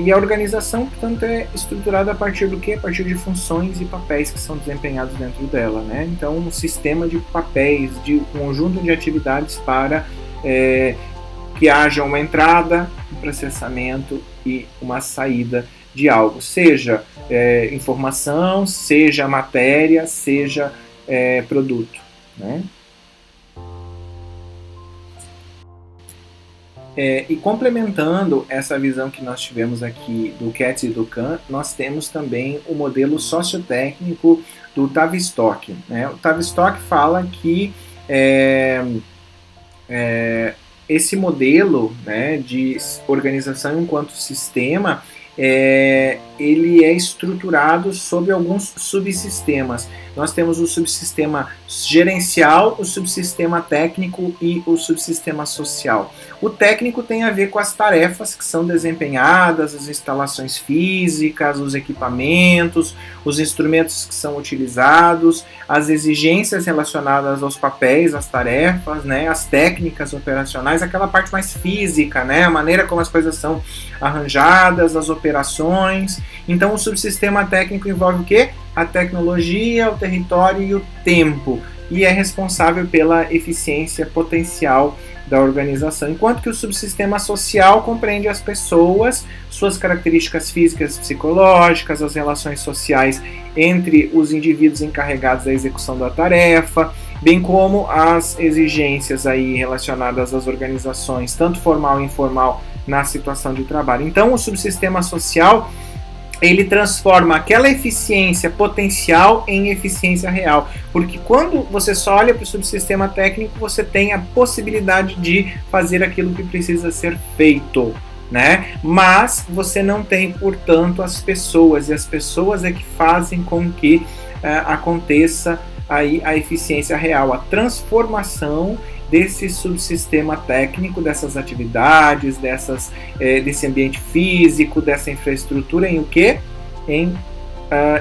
E a organização, portanto, é estruturada a partir do quê? A partir de funções e papéis que são desempenhados dentro dela, né? Então, um sistema de papéis, de um conjunto de atividades para que haja uma entrada, um processamento e uma saída de algo, seja informação, seja matéria, seja produto, né? E complementando essa visão que nós tivemos aqui do Katz e do Kahn, nós temos também o modelo sociotécnico do Tavistock, né? O Tavistock fala que esse modelo, né, de organização enquanto sistema, ele é estruturado sobre alguns subsistemas. Nós temos o subsistema gerencial, o subsistema técnico e o subsistema social. O técnico tem a ver com as tarefas que são desempenhadas, as instalações físicas, os equipamentos, os instrumentos que são utilizados, as exigências relacionadas aos papéis, às tarefas, né, as técnicas operacionais, aquela parte mais física, né, a maneira como as coisas são arranjadas, as operações. Então, o subsistema técnico envolve o quê? A tecnologia, o território e o tempo, e é responsável pela eficiência potencial da organização, enquanto que o subsistema social compreende as pessoas, suas características físicas e psicológicas, as relações sociais entre os indivíduos encarregados da execução da tarefa, bem como as exigências aí relacionadas às organizações, tanto formal e informal, na situação de trabalho. Então, o subsistema social, ele transforma aquela eficiência potencial em eficiência real, porque quando você só olha para o subsistema técnico, você tem a possibilidade de fazer aquilo que precisa ser feito, né? Mas você não tem, portanto, as pessoas, e as pessoas é que fazem com que aconteça aí a eficiência real, a transformação desse subsistema técnico, dessas atividades, desse ambiente físico, dessa infraestrutura em o quê? Em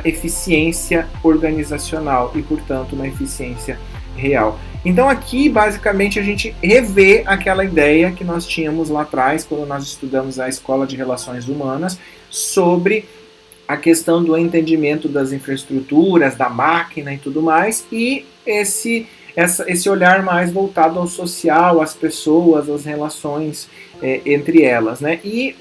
eficiência organizacional e, portanto, uma eficiência real. Então aqui, basicamente, a gente revê aquela ideia que nós tínhamos lá atrás, quando nós estudamos a Escola de Relações Humanas, sobre a questão do entendimento das infraestruturas, da máquina e tudo mais, e esse olhar mais voltado ao social, às pessoas, às relações entre elas, né? E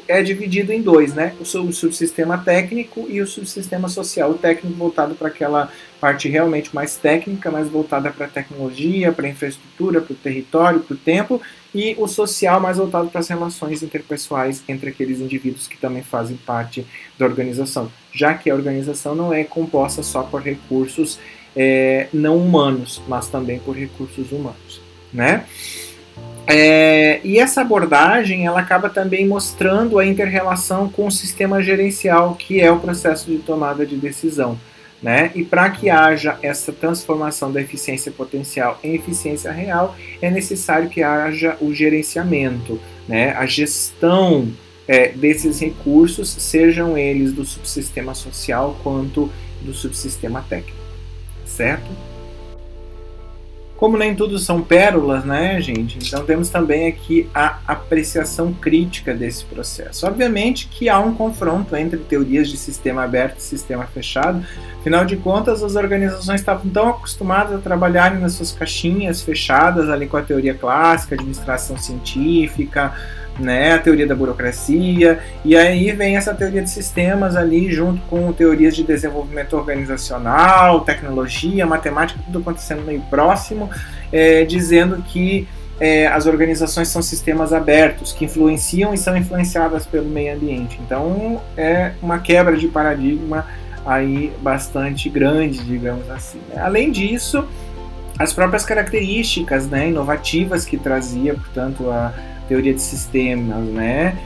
é dividido em dois, né? O subsistema técnico e o subsistema social. O técnico voltado para aquela parte realmente mais técnica, mais voltada para a tecnologia, para a infraestrutura, para o território, para o tempo, e o social mais voltado para as relações interpessoais entre aqueles indivíduos que também fazem parte da organização, já que a organização não é composta só por recursos não humanos, mas também por recursos humanos, né? E essa abordagem ela acaba também mostrando a inter-relação com o sistema gerencial, que é o processo de tomada de decisão, né? E para que haja essa transformação da eficiência potencial em eficiência real, é necessário que haja o gerenciamento, né? A gestão desses recursos, sejam eles do subsistema social quanto do subsistema técnico, certo? Como nem tudo são pérolas, né, gente? Então temos também aqui a apreciação crítica desse processo. Obviamente que há um confronto entre teorias de sistema aberto e sistema fechado. Afinal de contas, as organizações estavam tão acostumadas a trabalharem nas suas caixinhas fechadas, ali com a teoria clássica, administração científica, né, a teoria da burocracia, e aí vem essa teoria de sistemas ali junto com teorias de desenvolvimento organizacional, tecnologia, matemática, tudo acontecendo meio próximo, dizendo que as organizações são sistemas abertos, que influenciam e são influenciadas pelo meio ambiente. Então é uma quebra de paradigma aí bastante grande, digamos assim, né? Além disso, as próprias características, né, inovativas que trazia, portanto, a teoria de sistemas, né?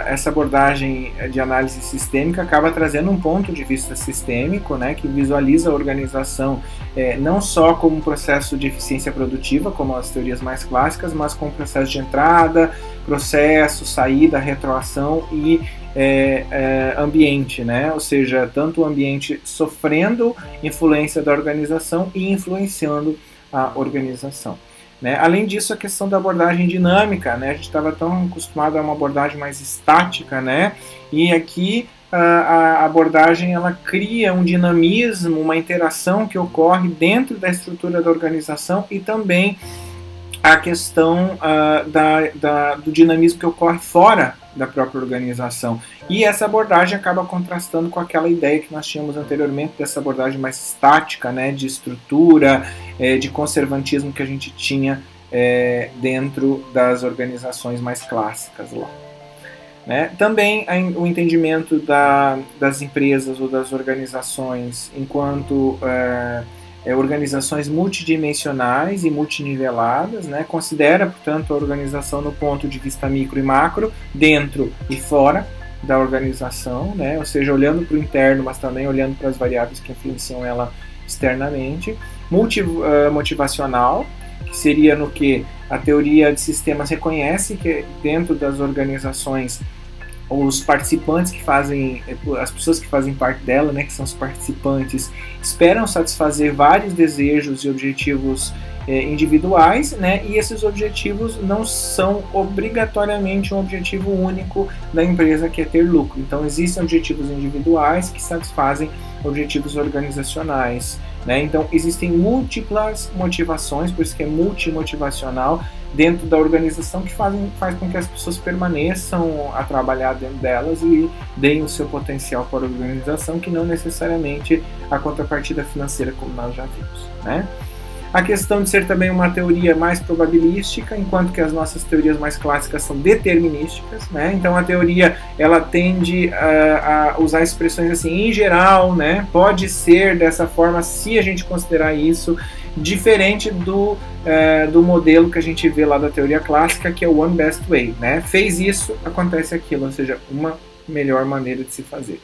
Essa abordagem de análise sistêmica acaba trazendo um ponto de vista sistêmico, né, que visualiza a organização não só como um processo de eficiência produtiva, como as teorias mais clássicas, mas como processo de entrada, processo, saída, retroação e ambiente, né? Ou seja, tanto o ambiente sofrendo influência da organização e influenciando a organização, né? Além disso, a questão da abordagem dinâmica, né? A gente estava tão acostumado a uma abordagem mais estática, né? E aqui a abordagem ela cria um dinamismo, uma interação que ocorre dentro da estrutura da organização e também a questão do dinamismo que ocorre fora da própria organização. E essa abordagem acaba contrastando com aquela ideia que nós tínhamos anteriormente, dessa abordagem mais estática, né, de estrutura, de conservantismo que a gente tinha dentro das organizações mais clássicas lá. Né? Também o entendimento das empresas ou das organizações enquanto organizações multidimensionais e multiniveladas, né? Considera, portanto, a organização no ponto de vista micro e macro, dentro e fora da organização, né? Ou seja, olhando para o interno, mas também olhando para as variáveis que influenciam ela externamente. Motivacional, que seria no que a teoria de sistemas reconhece que dentro das organizações os participantes que fazem, as pessoas que fazem parte dela, né, que são os participantes, esperam satisfazer vários desejos e objetivos individuais, né, e esses objetivos não são obrigatoriamente um objetivo único da empresa, que é ter lucro. Então existem objetivos individuais que satisfazem objetivos organizacionais, né? Então existem múltiplas motivações, por isso que é multimotivacional, dentro da organização, que faz com que as pessoas permaneçam a trabalhar dentro delas e deem o seu potencial para a organização, que não necessariamente a contrapartida financeira, como nós já vimos, né? A questão de ser também uma teoria mais probabilística, enquanto que as nossas teorias mais clássicas são determinísticas, né? Então a teoria ela tende a usar expressões assim, em geral, né? Pode ser dessa forma se a gente considerar isso, diferente do modelo que a gente vê lá da teoria clássica, que é o one best way, né? Fez isso, acontece aquilo, ou seja, uma melhor maneira de se fazer.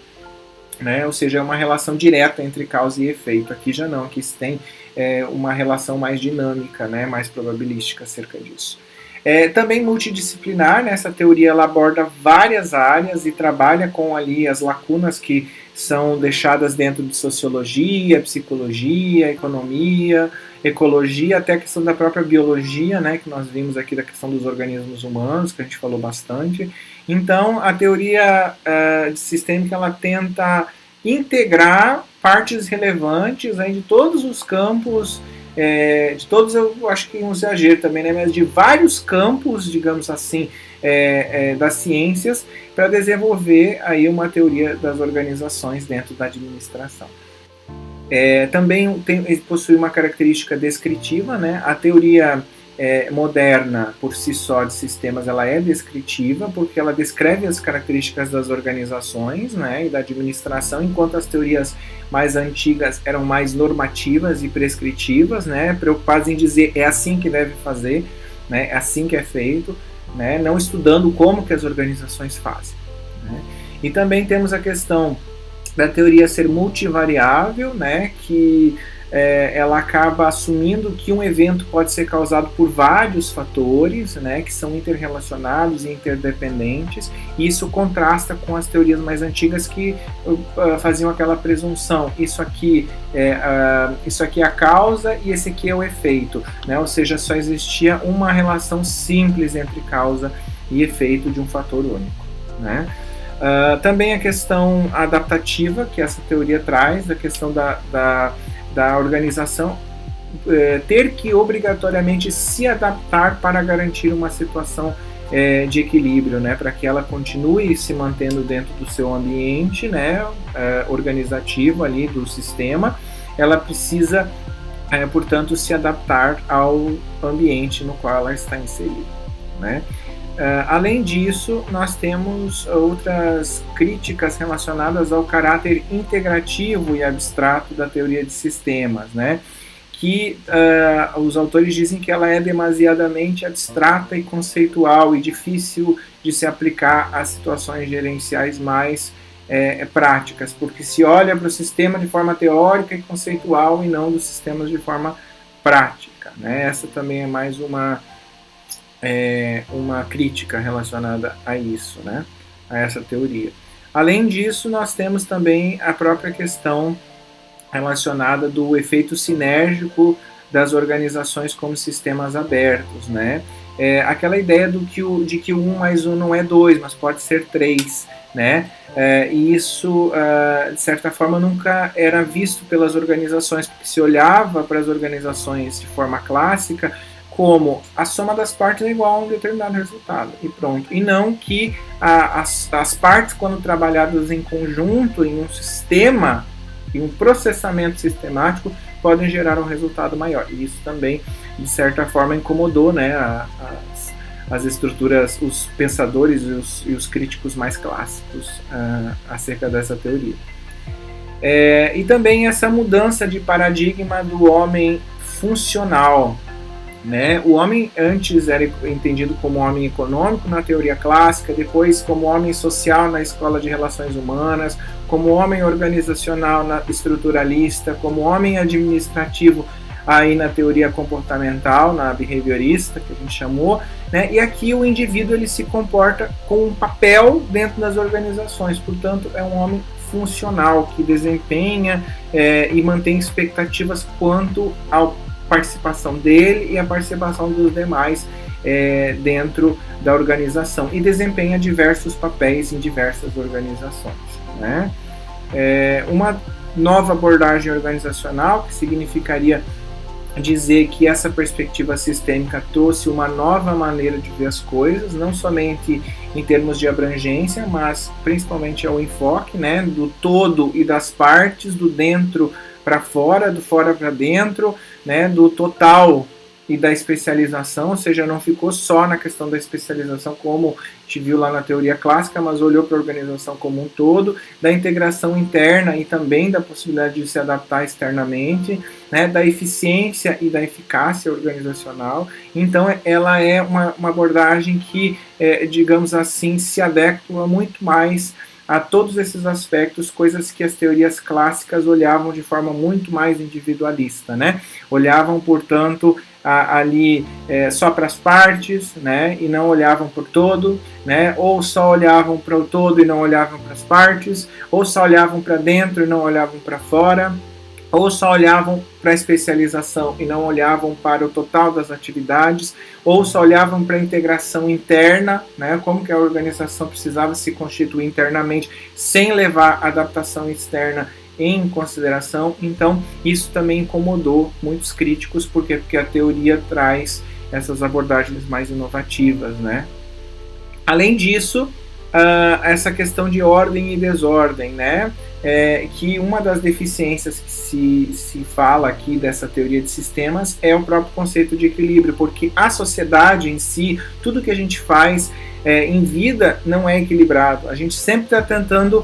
né? Ou seja, é uma relação direta entre causa e efeito. Aqui já não, aqui se tem uma relação mais dinâmica, né? Mais probabilística acerca disso. Também multidisciplinar, né? Essa teoria ela aborda várias áreas e trabalha com ali as lacunas que são deixadas dentro de sociologia, psicologia, economia, ecologia, até a questão da própria biologia, né? Que nós vimos aqui da questão dos organismos humanos, que a gente falou bastante. Então, a teoria sistêmica ela tenta integrar partes relevantes aí de todos os campos, de todos, eu acho que um exagero também, né, mas de vários campos, digamos assim, das ciências, para desenvolver aí uma teoria das organizações dentro da administração. Também possui uma característica descritiva, né? A teoria moderna, por si só, de sistemas, ela é descritiva, porque ela descreve as características das organizações, né, e da administração, enquanto as teorias mais antigas eram mais normativas e prescritivas, né, preocupadas em dizer é assim que deve fazer, né, é assim que é feito, né, não estudando como que as organizações fazem. Né. E também temos a questão da teoria ser multivariável, né, que ela acaba assumindo que um evento pode ser causado por vários fatores, né, que são interrelacionados e interdependentes, e isso contrasta com as teorias mais antigas que faziam aquela presunção, isso aqui é a causa e esse aqui é o efeito, né, ou seja, só existia uma relação simples entre causa e efeito de um fator único, né. Também a questão adaptativa que essa teoria traz, a questão da organização ter que obrigatoriamente se adaptar para garantir uma situação de equilíbrio, né, para que ela continue se mantendo dentro do seu ambiente, né, organizativo ali do sistema, ela precisa, portanto, se adaptar ao ambiente no qual ela está inserida, né. Além disso, nós temos outras críticas relacionadas ao caráter integrativo e abstrato da teoria de sistemas, né? Que os autores dizem que ela é demasiadamente abstrata e conceitual e difícil de se aplicar a situações gerenciais mais práticas, porque se olha para o sistema de forma teórica e conceitual e não dos sistemas de forma prática, né? Essa também é mais uma crítica relacionada a isso, né? A essa teoria. Além disso, nós temos também a própria questão relacionada do efeito sinérgico das organizações como sistemas abertos, né? Aquela ideia de que o 1 mais 1 não é 2, mas pode ser 3, né? E isso, de certa forma, nunca era visto pelas organizações, porque se olhava para as organizações de forma clássica como a soma das partes é igual a um determinado resultado, e pronto. E não que as partes, quando trabalhadas em conjunto, em um sistema, em um processamento sistemático, podem gerar um resultado maior. E isso também, de certa forma, incomodou, né, as estruturas, os pensadores e os críticos mais clássicos acerca dessa teoria. E também essa mudança de paradigma do homem funcional, né? O homem antes era entendido como homem econômico na teoria clássica, depois como homem social na escola de relações humanas, como homem organizacional na estruturalista, como homem administrativo aí na teoria comportamental, na behaviorista, que a gente chamou, né? E aqui o indivíduo ele se comporta com um papel dentro das organizações, portanto é um homem funcional que desempenha e mantém expectativas quanto ao participação dele e a participação dos demais dentro da organização e desempenha diversos papéis em diversas organizações, né? Uma nova abordagem organizacional, que significaria dizer que essa perspectiva sistêmica trouxe uma nova maneira de ver as coisas, não somente em termos de abrangência, mas principalmente ao enfoque, né, do todo e das partes, do dentro para fora, do fora para dentro, né, do total e da especialização, ou seja, não ficou só na questão da especialização como a gente viu lá na teoria clássica, mas olhou para a organização como um todo, da integração interna e também da possibilidade de se adaptar externamente, né, da eficiência e da eficácia organizacional. Então ela é uma abordagem que, digamos assim, se adequa muito mais a todos esses aspectos, coisas que as teorias clássicas olhavam de forma muito mais individualista, né? Olhavam, portanto, ali só para as partes, né? E não olhavam para o todo, né? Ou só olhavam para o todo e não olhavam para as partes, ou só olhavam para dentro e não olhavam para fora, ou só olhavam para a especialização e não olhavam para o total das atividades, ou só olhavam para a integração interna, né, como que a organização precisava se constituir internamente, sem levar a adaptação externa em consideração. Então, isso também incomodou muitos críticos, porque a teoria traz essas abordagens mais inovativas, né? Além disso, essa questão de ordem e desordem, né? Que uma das deficiências que se fala aqui dessa teoria de sistemas é o próprio conceito de equilíbrio, porque a sociedade em si, tudo que a gente faz em vida não é equilibrado. A gente sempre está tentando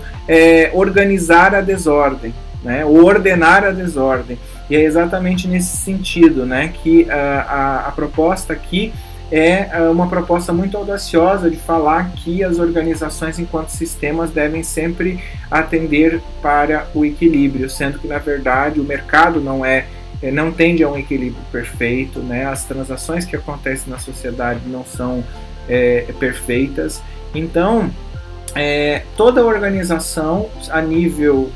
organizar a desordem, né? Ou ordenar a desordem. E é exatamente nesse sentido, né, que a proposta aqui é uma proposta muito audaciosa de falar que as organizações enquanto sistemas devem sempre atender para o equilíbrio, sendo que na verdade o mercado não tende a um equilíbrio perfeito, né? As transações que acontecem na sociedade não são perfeitas. Então, toda organização a nível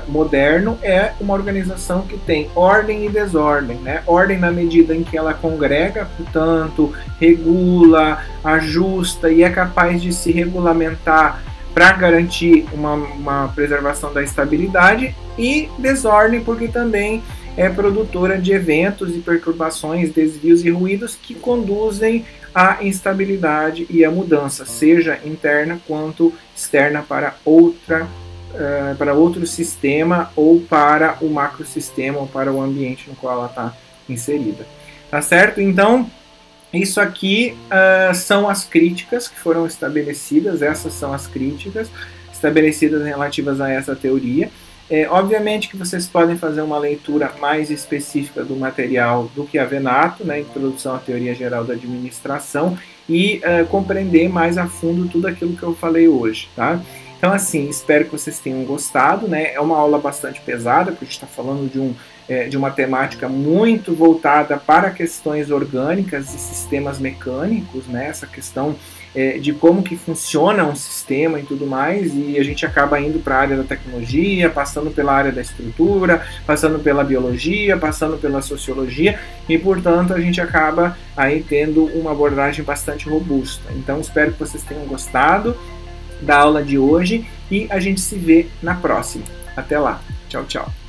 moderno é uma organização que tem ordem e desordem, né? Ordem na medida em que ela congrega, portanto, regula, ajusta e é capaz de se regulamentar para garantir uma preservação da estabilidade, e desordem porque também é produtora de eventos e perturbações, desvios e ruídos que conduzem à instabilidade e à mudança, seja interna quanto externa para outro sistema ou para o macrosistema ou para o ambiente no qual ela está inserida. Tá certo? Então, isso aqui são as críticas que foram estabelecidas, essas são as críticas estabelecidas relativas a essa teoria. Obviamente que vocês podem fazer uma leitura mais específica do material do que a Venato, né, Introdução à Teoria Geral da Administração, e compreender mais a fundo tudo aquilo que eu falei hoje, tá? Então, assim, espero que vocês tenham gostado, né? É uma aula bastante pesada, porque a gente está falando de uma temática muito voltada para questões orgânicas e sistemas mecânicos, né? Essa questão de como que funciona um sistema e tudo mais, e a gente acaba indo para a área da tecnologia, passando pela área da estrutura, passando pela biologia, passando pela sociologia, e portanto a gente acaba aí tendo uma abordagem bastante robusta. Então espero que vocês tenham gostado da aula de hoje e a gente se vê na próxima. Até lá. Tchau, tchau.